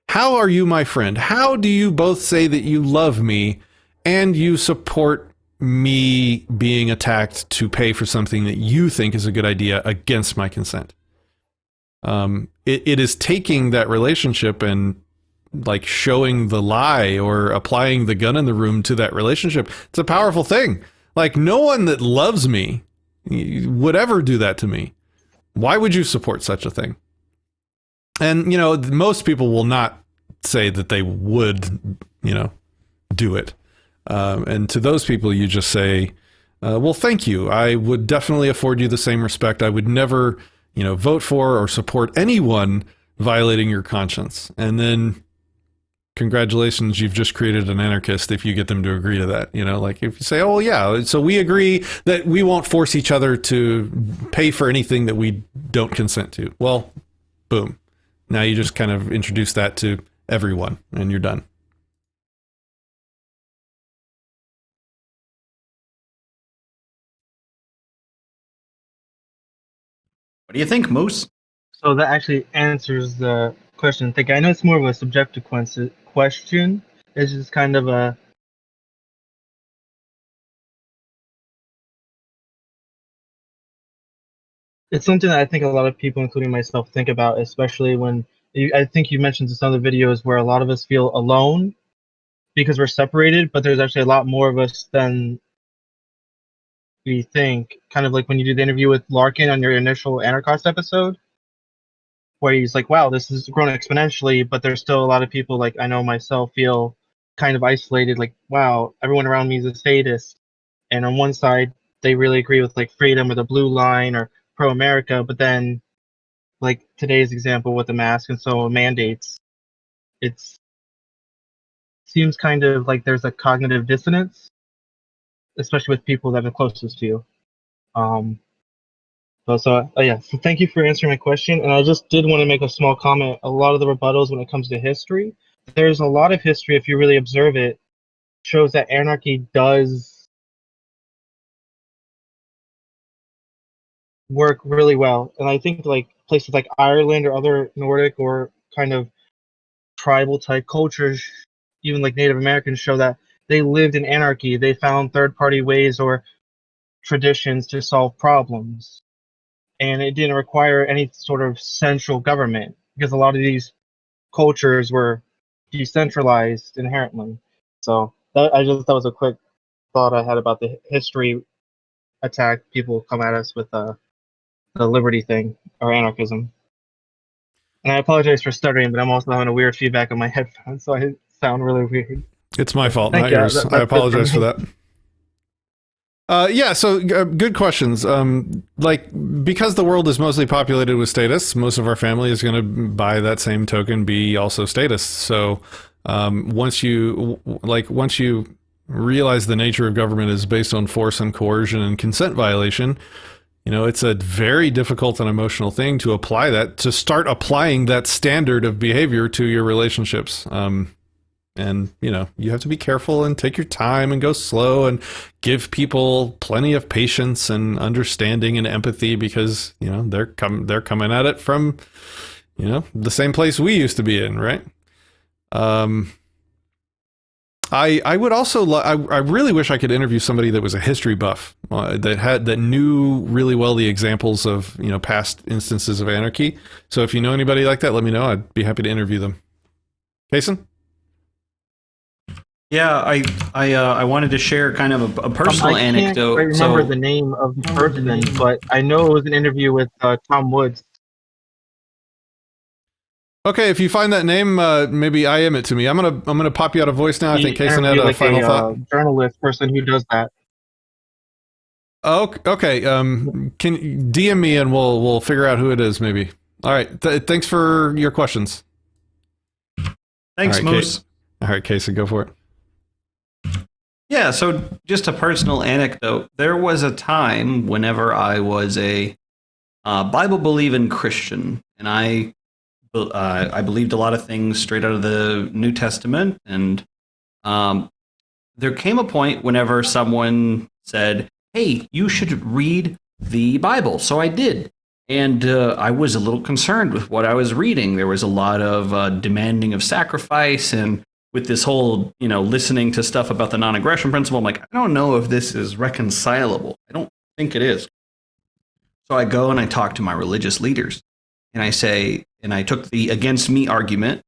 How are you my friend? How do you both say that you love me and you support me being attacked to pay for something that you think is a good idea against my consent? It is taking that relationship and like showing the lie or applying the gun in the room to that relationship. It's a powerful thing. Like, no one that loves me would ever do that to me. Why would you support such a thing? And, most people will not say that they would, do it. And to those people, you just say, well, thank you. I would definitely afford you the same respect. I would never, vote for or support anyone violating your conscience. And then, congratulations, you've just created an anarchist if you get them to agree to that. Like if you say, oh, yeah, so we agree that we won't force each other to pay for anything that we don't consent to. Well, boom. Now you just kind of introduce that to everyone and you're done. What do you think, Moose? So that actually answers the question. I know it's more of a subjective question. It's just kind of a... It's something that I think a lot of people, including myself, think about, especially when... I think you mentioned in some of the videos where a lot of us feel alone because we're separated, but there's actually a lot more of us than we think. Kind of like when you do the interview with Larkin on your initial Anarchist episode, where he's like, wow, this has grown exponentially, but there's still a lot of people, like I know myself, feel kind of isolated, like, wow, everyone around me is a statist. And on one side, they really agree with like freedom or the blue line or pro-America, but then like today's example with the mask and so mandates, it seems kind of like there's a cognitive dissonance, especially with people that are closest to you. So thank you for answering my question. And I just did want to make a small comment. A lot of the rebuttals when it comes to history, there's a lot of history, if you really observe it, shows that anarchy does work really well. And I think like places like Ireland or other Nordic or kind of tribal type cultures, even like Native Americans, show that they lived in anarchy. They found third-party ways or traditions to solve problems. And it didn't require any sort of central government because a lot of these cultures were decentralized inherently. So that was a quick thought I had about the history attack people come at us with the liberty thing or anarchism. And I apologize for stuttering, but I'm also having a weird feedback on my headphones, so I sound really weird. It's my fault, not yours. I apologize for that. So good questions. Because the world is mostly populated with statists, most of our family is going to, by that same token, be also statists. So once you realize the nature of government is based on force and coercion and consent violation, it's a very difficult and emotional thing to apply that, to start applying that standard of behavior to your relationships. And, you have to be careful and take your time and go slow and give people plenty of patience and understanding and empathy because, they're coming at it from, the same place we used to be in, right? I would also I really wish I could interview somebody that was a history buff that knew really well the examples of past instances of anarchy. So if you know anybody like that, let me know. I'd be happy to interview them. Kason? Yeah, I wanted to share kind of a personal anecdote. I can't remember the name of the person, but I know it was an interview with Tom Woods. Okay, if you find that name, maybe IM it to me. I'm gonna pop you out a voice now. I think Kason had a final thought. Journalist person who does that. Oh, okay. Can DM me and we'll figure out who it is. Maybe. All right. Thanks for your questions. Thanks, all right, Moose. All right, Kason, go for it. Yeah, so just a personal anecdote. There was a time whenever I was a Bible-believing Christian, and I believed a lot of things straight out of the New Testament, and there came a point whenever someone said, hey, you should read the Bible. So I did, and I was a little concerned with what I was reading. There was a lot of demanding of sacrifice, and with this whole, listening to stuff about the non-aggression principle, I'm like, I don't know if this is reconcilable. I don't think it is. So I go and I talk to my religious leaders, and I say, and I took the against me argument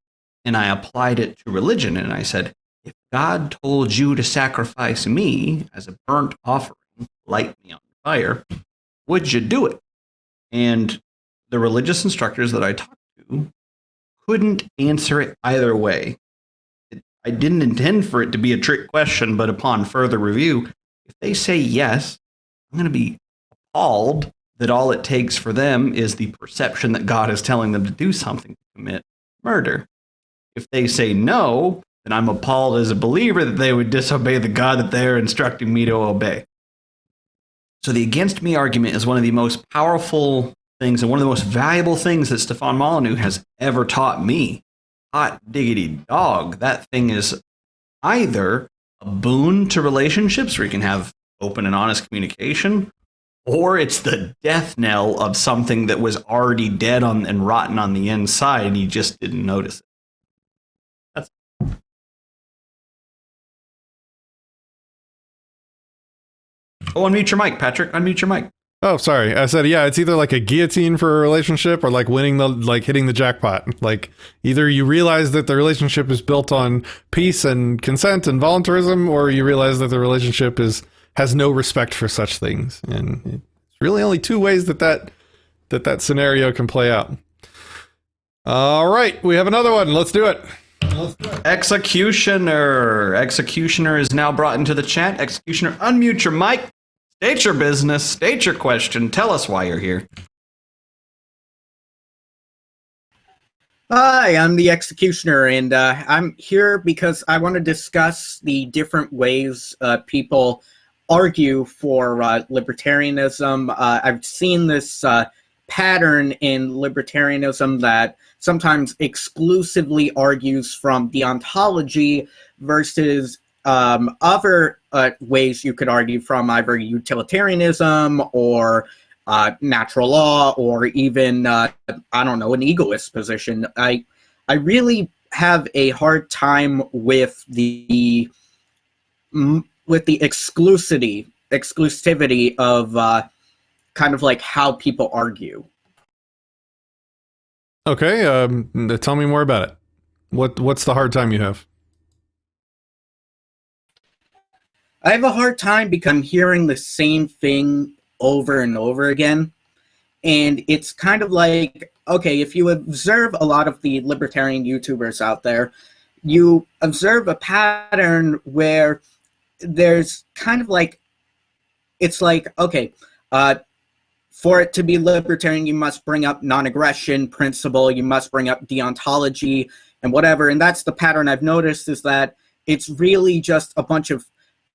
and I applied it to religion. And I said, if God told you to sacrifice me as a burnt offering, light me on fire, would you do it? And the religious instructors that I talked to couldn't answer it either way. I didn't intend for it to be a trick question, but upon further review, if they say yes, I'm going to be appalled that all it takes for them is the perception that God is telling them to do something to commit murder. If they say no, then I'm appalled as a believer that they would disobey the God that they're instructing me to obey. So the against me argument is one of the most powerful things and one of the most valuable things that Stefan Molyneux has ever taught me. Hot diggity dog. That thing is either a boon to relationships where you can have open and honest communication, or it's the death knell of something that was already dead and rotten on the inside, and you just didn't notice it. That's unmute your mic, Patrick. Unmute your mic. Oh, sorry. I said, yeah, it's either like a guillotine for a relationship or like hitting the jackpot. Like either you realize that the relationship is built on peace and consent and voluntarism, or you realize that the relationship has no respect for such things. And it's really only two ways that scenario can play out. All right. We have another one. Let's do it. Executioner. Executioner is now brought into the chat. Executioner, unmute your mic. State your business, state your question, tell us why you're here. Hi, I'm the Executioner, and I'm here because I want to discuss the different ways people argue for libertarianism. I've seen this pattern in libertarianism that sometimes exclusively argues from deontology versus other ways you could argue from either utilitarianism or natural law or even, I don't know, an egoist position. I really have a hard time with the exclusivity of kind of like how people argue. Okay, tell me more about it. What's the hard time you have? I have a hard time because I'm hearing the same thing over and over again. And it's kind of like, okay, if you observe a lot of the libertarian YouTubers out there, you observe a pattern where there's kind of like, it's like, okay, for it to be libertarian, you must bring up non-aggression principle, you must bring up deontology and whatever. And that's the pattern I've noticed, is that it's really just a bunch of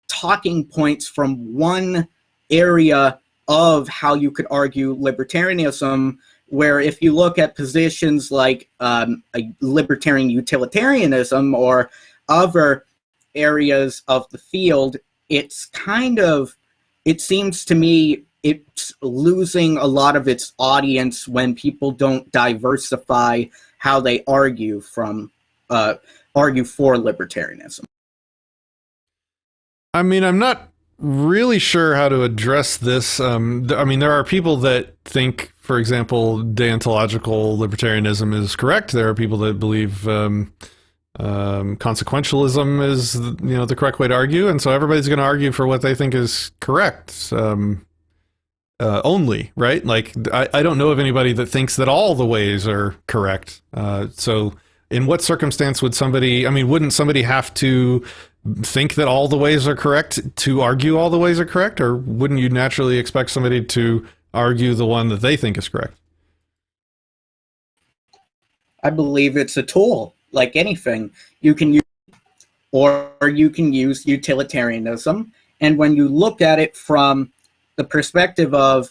talking points from one area of how you could argue libertarianism, where if you look at positions like a libertarian utilitarianism or other areas of the field, it's kind of, it seems to me it's losing a lot of its audience when people don't diversify how they argue from argue for libertarianism. I mean, I'm not really sure how to address this. I mean, there are people that think, for example, deontological libertarianism is correct. There are people that believe consequentialism is, the correct way to argue, and so everybody's going to argue for what they think is correct. Only, right? Like, I don't know of anybody that thinks that all the ways are correct. So in what circumstance would somebody, wouldn't somebody have to think that all the ways are correct to argue all the ways are correct? Or wouldn't you naturally expect somebody to argue the one that they think is correct? I believe it's a tool, like anything. You can use, or you can use utilitarianism. And when you look at it from the perspective of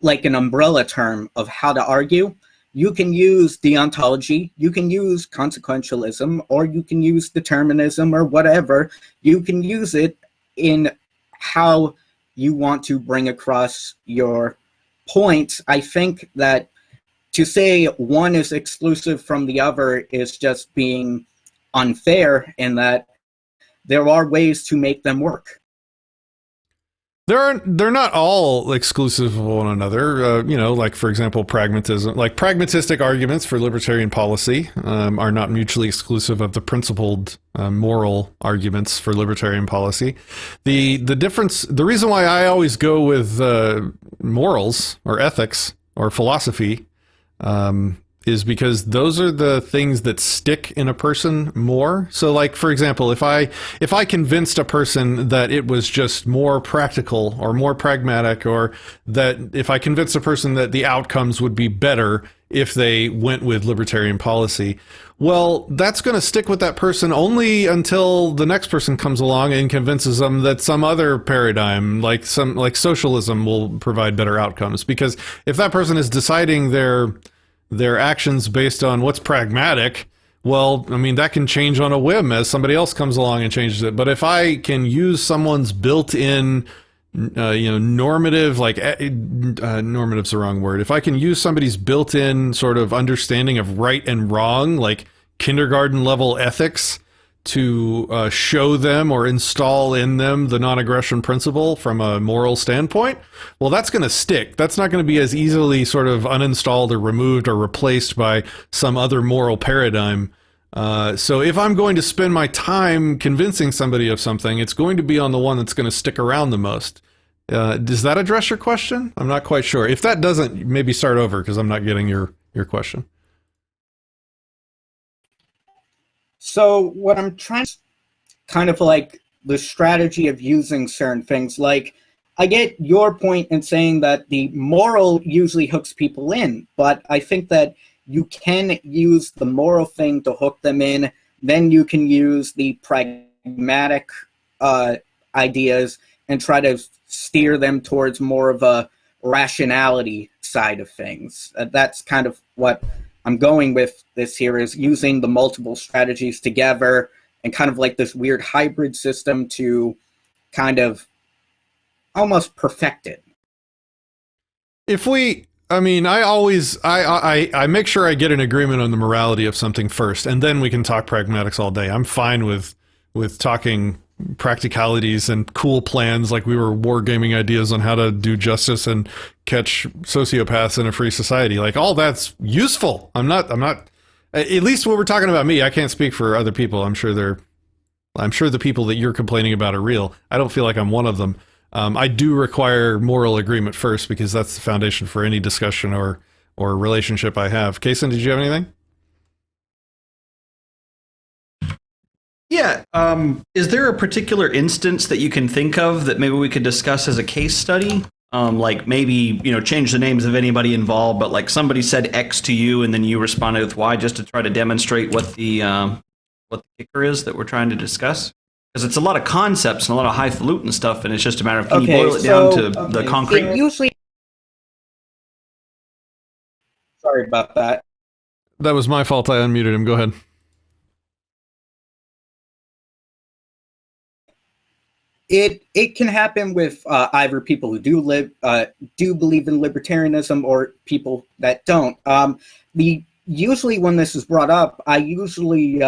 like an umbrella term of how to argue, you can use deontology, you can use consequentialism, or you can use determinism or whatever. You can use it in how you want to bring across your points. I think that to say one is exclusive from the other is just being unfair, in that there are ways to make them work. They're not all exclusive of one another. Like, for example, pragmatism, like pragmatistic arguments for libertarian policy are not mutually exclusive of the principled moral arguments for libertarian policy. The difference, the reason why I always go with morals or ethics or philosophy is because those are the things that stick in a person more. So, like, for example, if I convinced a person that it was just more practical or more pragmatic, or that if I convinced a person that the outcomes would be better if they went with libertarian policy, well, that's going to stick with that person only until the next person comes along and convinces them that some other paradigm, like socialism, will provide better outcomes. Because if that person is deciding their actions based on what's pragmatic, well, that can change on a whim as somebody else comes along and changes it. But if I can use someone's built-in, normative, normative's the wrong word. If I can use somebody's built-in sort of understanding of right and wrong, like kindergarten level ethics, to show them or install in them the non-aggression principle from a moral standpoint, well, that's going to stick. That's not going to be as easily sort of uninstalled or removed or replaced by some other moral paradigm. So if I'm going to spend my time convincing somebody of something, it's going to be on the one that's going to stick around the most. Does that address your question? I'm not quite sure. If that doesn't, maybe start over, because I'm not getting your question. So what I'm trying to, kind of like the strategy of using certain things, like I get your point in saying that the moral usually hooks people in, but I think that you can use the moral thing to hook them in, then you can use the pragmatic ideas and try to steer them towards more of a rationality side of things. That's kind of what I'm going with this here, is using the multiple strategies together and kind of like this weird hybrid system to kind of almost perfect it. I make sure I get an agreement on the morality of something first, and then we can talk pragmatics all day. I'm fine with talking practicalities and cool plans, like we were wargaming ideas on how to do justice and catch sociopaths in a free society. Like, all that's useful. I'm not, at least when we're talking about me, I can't speak for other people. I'm sure the people that you're complaining about are real. I don't feel like I'm one of them. I do require moral agreement first, because that's the foundation for any discussion or relationship I have. Kason, did you have anything? Yeah. Is there a particular instance that you can think of that maybe we could discuss as a case study? Like maybe, change the names of anybody involved, but like somebody said X to you and then you responded with Y, just to try to demonstrate what the kicker is that we're trying to discuss? Because it's a lot of concepts and a lot of highfalutin stuff, and it's just a matter of, can you boil it down to the concrete? Sorry about that. That was my fault. I unmuted him. Go ahead. It can happen with either people who do believe in libertarianism or people that don't. Usually when this is brought up, I usually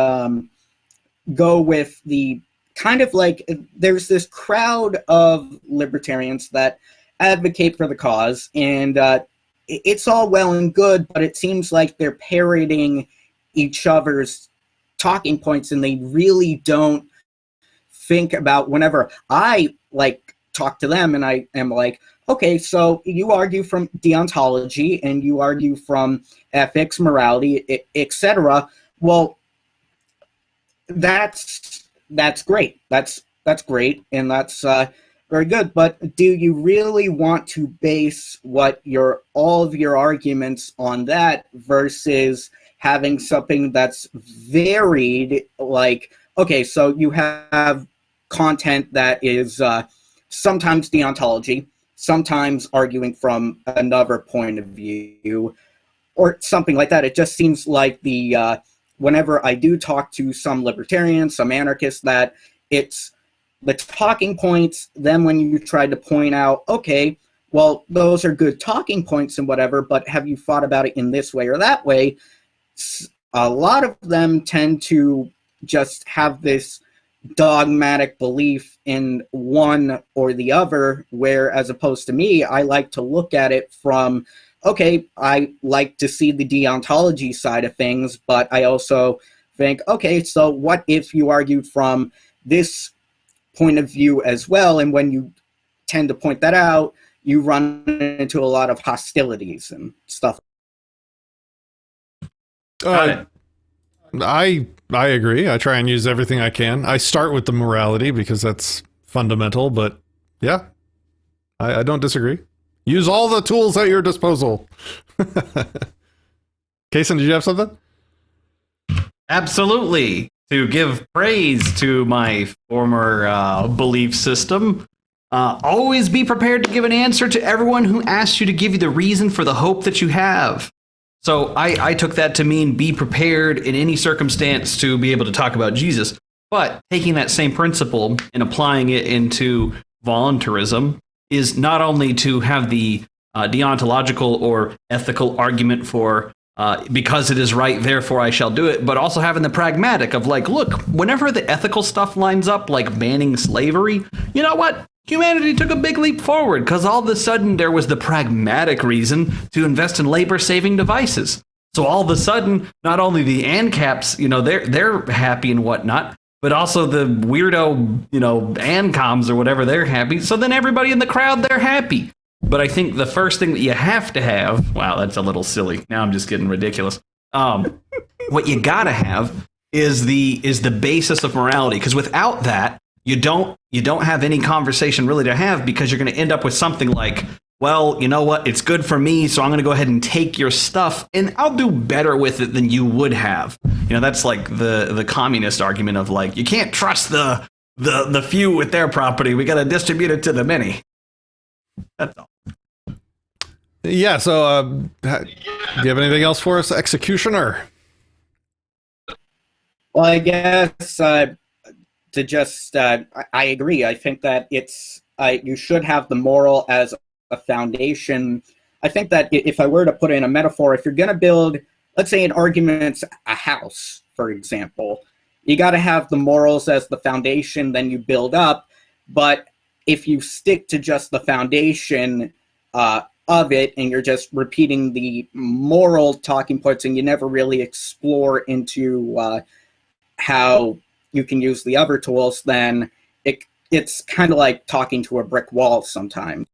go with the kind of like there's this crowd of libertarians that advocate for the cause, and it's all well and good, but it seems like they're parroting each other's talking points, and they really don't think about, whenever I like talk to them and I am like, okay, so you argue from deontology and you argue from ethics, morality, etc. Well, that's great. That's great, and that's very good. But do you really want to base all of your arguments on that versus having something that's varied? Like, okay, so you have content that is sometimes deontology, sometimes arguing from another point of view, or something like that. It just seems like whenever I do talk to some libertarians, some anarchists, that it's the talking points. Then when you try to point out, okay, well, those are good talking points and whatever, but have you thought about it in this way or that way? A lot of them tend to just have this dogmatic belief in one or the other, where as opposed to me, I like to look at it from, okay, I like to see the deontology side of things, but I also think, okay, so what if you argued from this point of view as well? And when you tend to point that out, you run into a lot of hostilities and stuff. I agree. I try and use everything I can. I start with the morality because that's fundamental, but yeah, I don't disagree. Use all the tools at your disposal. Kason, did you have something? Absolutely. To give praise to my former belief system, always be prepared to give an answer to everyone who asks you to give you the reason for the hope that you have. So I took that to mean be prepared in any circumstance to be able to talk about Jesus. But taking that same principle and applying it into voluntarism is not only to have the deontological or ethical argument for because it is right, therefore I shall do it, but also having the pragmatic of like, look, whenever the ethical stuff lines up, like banning slavery, you know what? Humanity took a big leap forward because all of a sudden there was the pragmatic reason to invest in labor-saving devices. So all of a sudden, not only the ANCAPs, they're happy and whatnot, but also the weirdo, ANCOMs or whatever, they're happy. So then everybody in the crowd, they're happy. But I think the first thing that you have to have, wow, that's a little silly. Now I'm just getting ridiculous. What you gotta have is the basis of morality, because without that, you don't have any conversation really to have, because you're going to end up with something like, well, you know what? It's good for me, so I'm going to go ahead and take your stuff, and I'll do better with it than you would have. That's like the communist argument of like, you can't trust the few with their property. We got to distribute it to the many. That's all. Yeah. So, do you have anything else for us, Executioner? Well, I guess. To just, I agree. I think that you should have the moral as a foundation. I think that if I were to put in a metaphor, if you're going to build, let's say, an argument's a house, for example, you got to have the morals as the foundation, then you build up. But if you stick to just the foundation of it, and you're just repeating the moral talking points, and you never really explore into how you can use the other tools, then it's kind of like talking to a brick wall sometimes.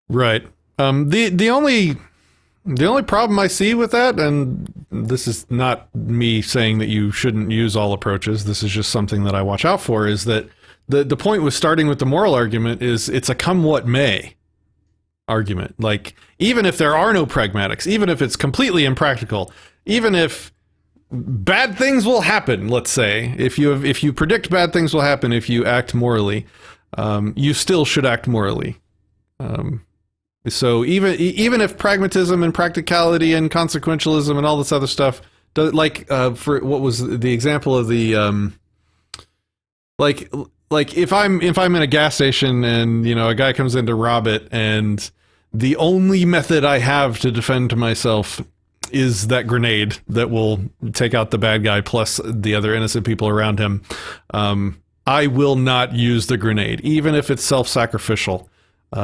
Right. The only problem I see with that, and this is not me saying that you shouldn't use all approaches, this is just something that I watch out for, is that the point with starting with the moral argument is it's a come what may argument. Like, even if there are no pragmatics, even if it's completely impractical, even if bad things will happen, let's say, if you predict bad things will happen if you act morally, you still should act morally. So even if pragmatism and practicality and consequentialism and all this other stuff, for what was the example of the like if I'm in a gas station and a guy comes in to rob it, and the only method I have to defend myself is that grenade that will take out the bad guy plus the other innocent people around him. I will not use the grenade, even if it's self-sacrificial,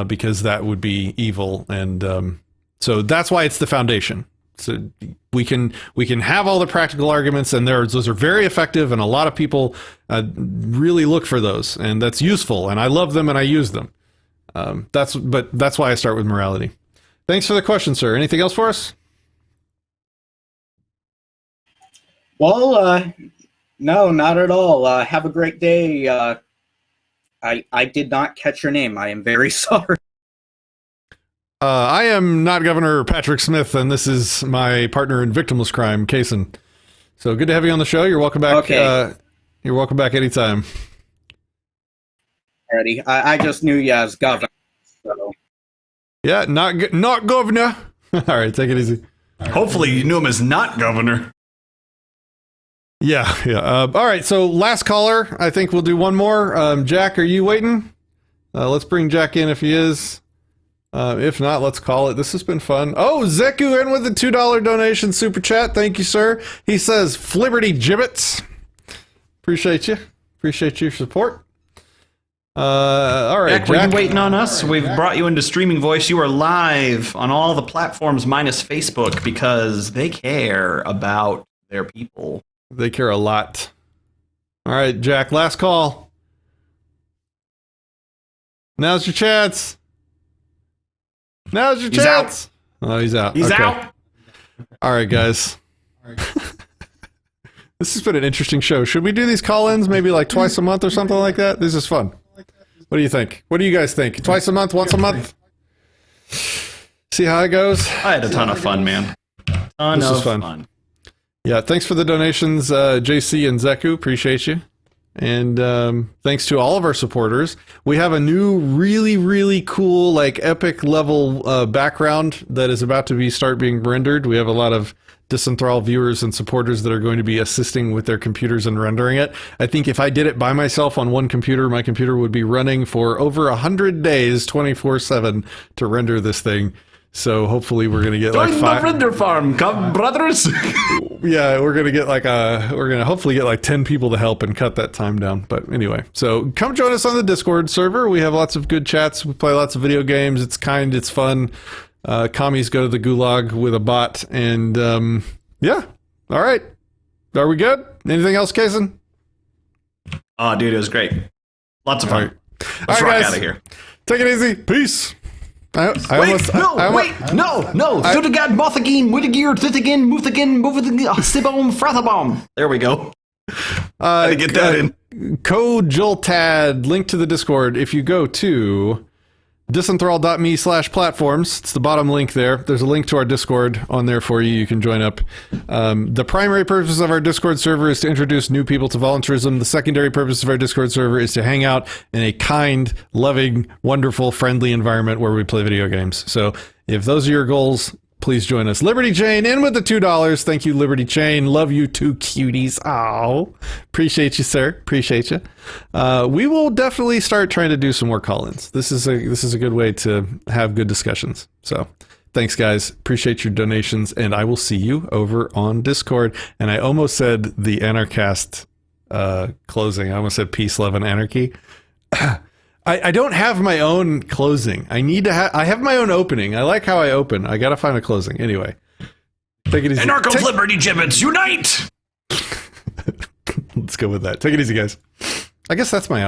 because that would be evil. And so that's why it's the foundation. So we can have all the practical arguments, and those are very effective, and a lot of people really look for those, and that's useful, and I love them and I use them. That's why I start with morality. Thanks for the question, sir. Anything else for us? Well, no, not at all. Have a great day. I did not catch your name. I am very sorry. I am not Governor Patrick Smith, and this is my partner in victimless crime, Kason. So good to have you on the show. You're welcome back. Okay. You're welcome back anytime. Alrighty. I just knew you as governor. So. Yeah, not governor. All right, take it easy. Hopefully you knew him as not governor. Yeah. All right, so last caller. I think we'll do one more. Jack, are you waiting? Let's bring Jack in if he is. If not, let's call it. This has been fun. Oh, Zeku in with the $2 donation super chat. Thank you, sir. He says, Flibberty Gibbets. Appreciate you. Appreciate your support. All right, Jack, were you waiting on us? We've brought you into Streaming Voice. You are live on all the platforms minus Facebook because they care about their people. They care a lot. All right, Jack, last call. Now's your chance. Now's your chance. Oh, he's out. He's out. All right, guys. This has been an interesting show. Should we do these call-ins maybe like twice a month or something like that? This is fun. What do you think? What do you guys think? Twice a month? Once a month? See how it goes? I had a ton of fun, man. This was fun. Yeah, thanks for the donations, JC and Zeku. Appreciate you. And thanks to all of our supporters. We have a new really, really cool, like epic level background that is about to start being rendered. We have a lot of Disenthrall viewers and supporters that are going to be assisting with their computers and rendering it. I think if I did it by myself on one computer, my computer would be running for over 100 days, 24/7 to render this thing. So hopefully we're going to get like 5... the render farm, come brothers! Yeah, we're going to hopefully get like 10 people to help and cut that time down. But anyway, so come join us on the Discord server. We have lots of good chats. We play lots of video games. It's fun. Commies go to the gulag with a bot. And yeah, all right. Are we good? Anything else, Kason? Oh, dude, it was great. Lots of fun. All right. Let's all right, rock guys. out of here. Take it easy. Peace. No. Stuttgart, Mothagin, Whittigear, Thithigan, Muthagan, Sibom, Frathabom. There we go. Had to get that in. Code Joltad, link to the Discord. If you go to disenthrall.me/platforms, it's the bottom link there. There's a link to our Discord on there for you. You can join up. The primary purpose of our Discord server is to introduce new people to volunteerism. The secondary purpose of our Discord server is to hang out in a kind, loving, wonderful, friendly environment where we play video games. So if those are your goals, please join us. Liberty Jane in with the $2. Thank you, Liberty Jane. Love you too, cuties. Oh, appreciate you, sir. Appreciate you. We will definitely start trying to do some more call-ins. This is a good way to have good discussions. So thanks, guys. Appreciate your donations, and I will see you over on Discord. And I almost said the Anarchist closing. I almost said peace, love, and anarchy. I don't have my own closing. I need to I have my own opening. I like how I open. I gotta find a closing. Anyway. Take it easy. Anarcho-Flibberty Gibbets, unite! Let's go with that. Take it easy, guys. I guess that's my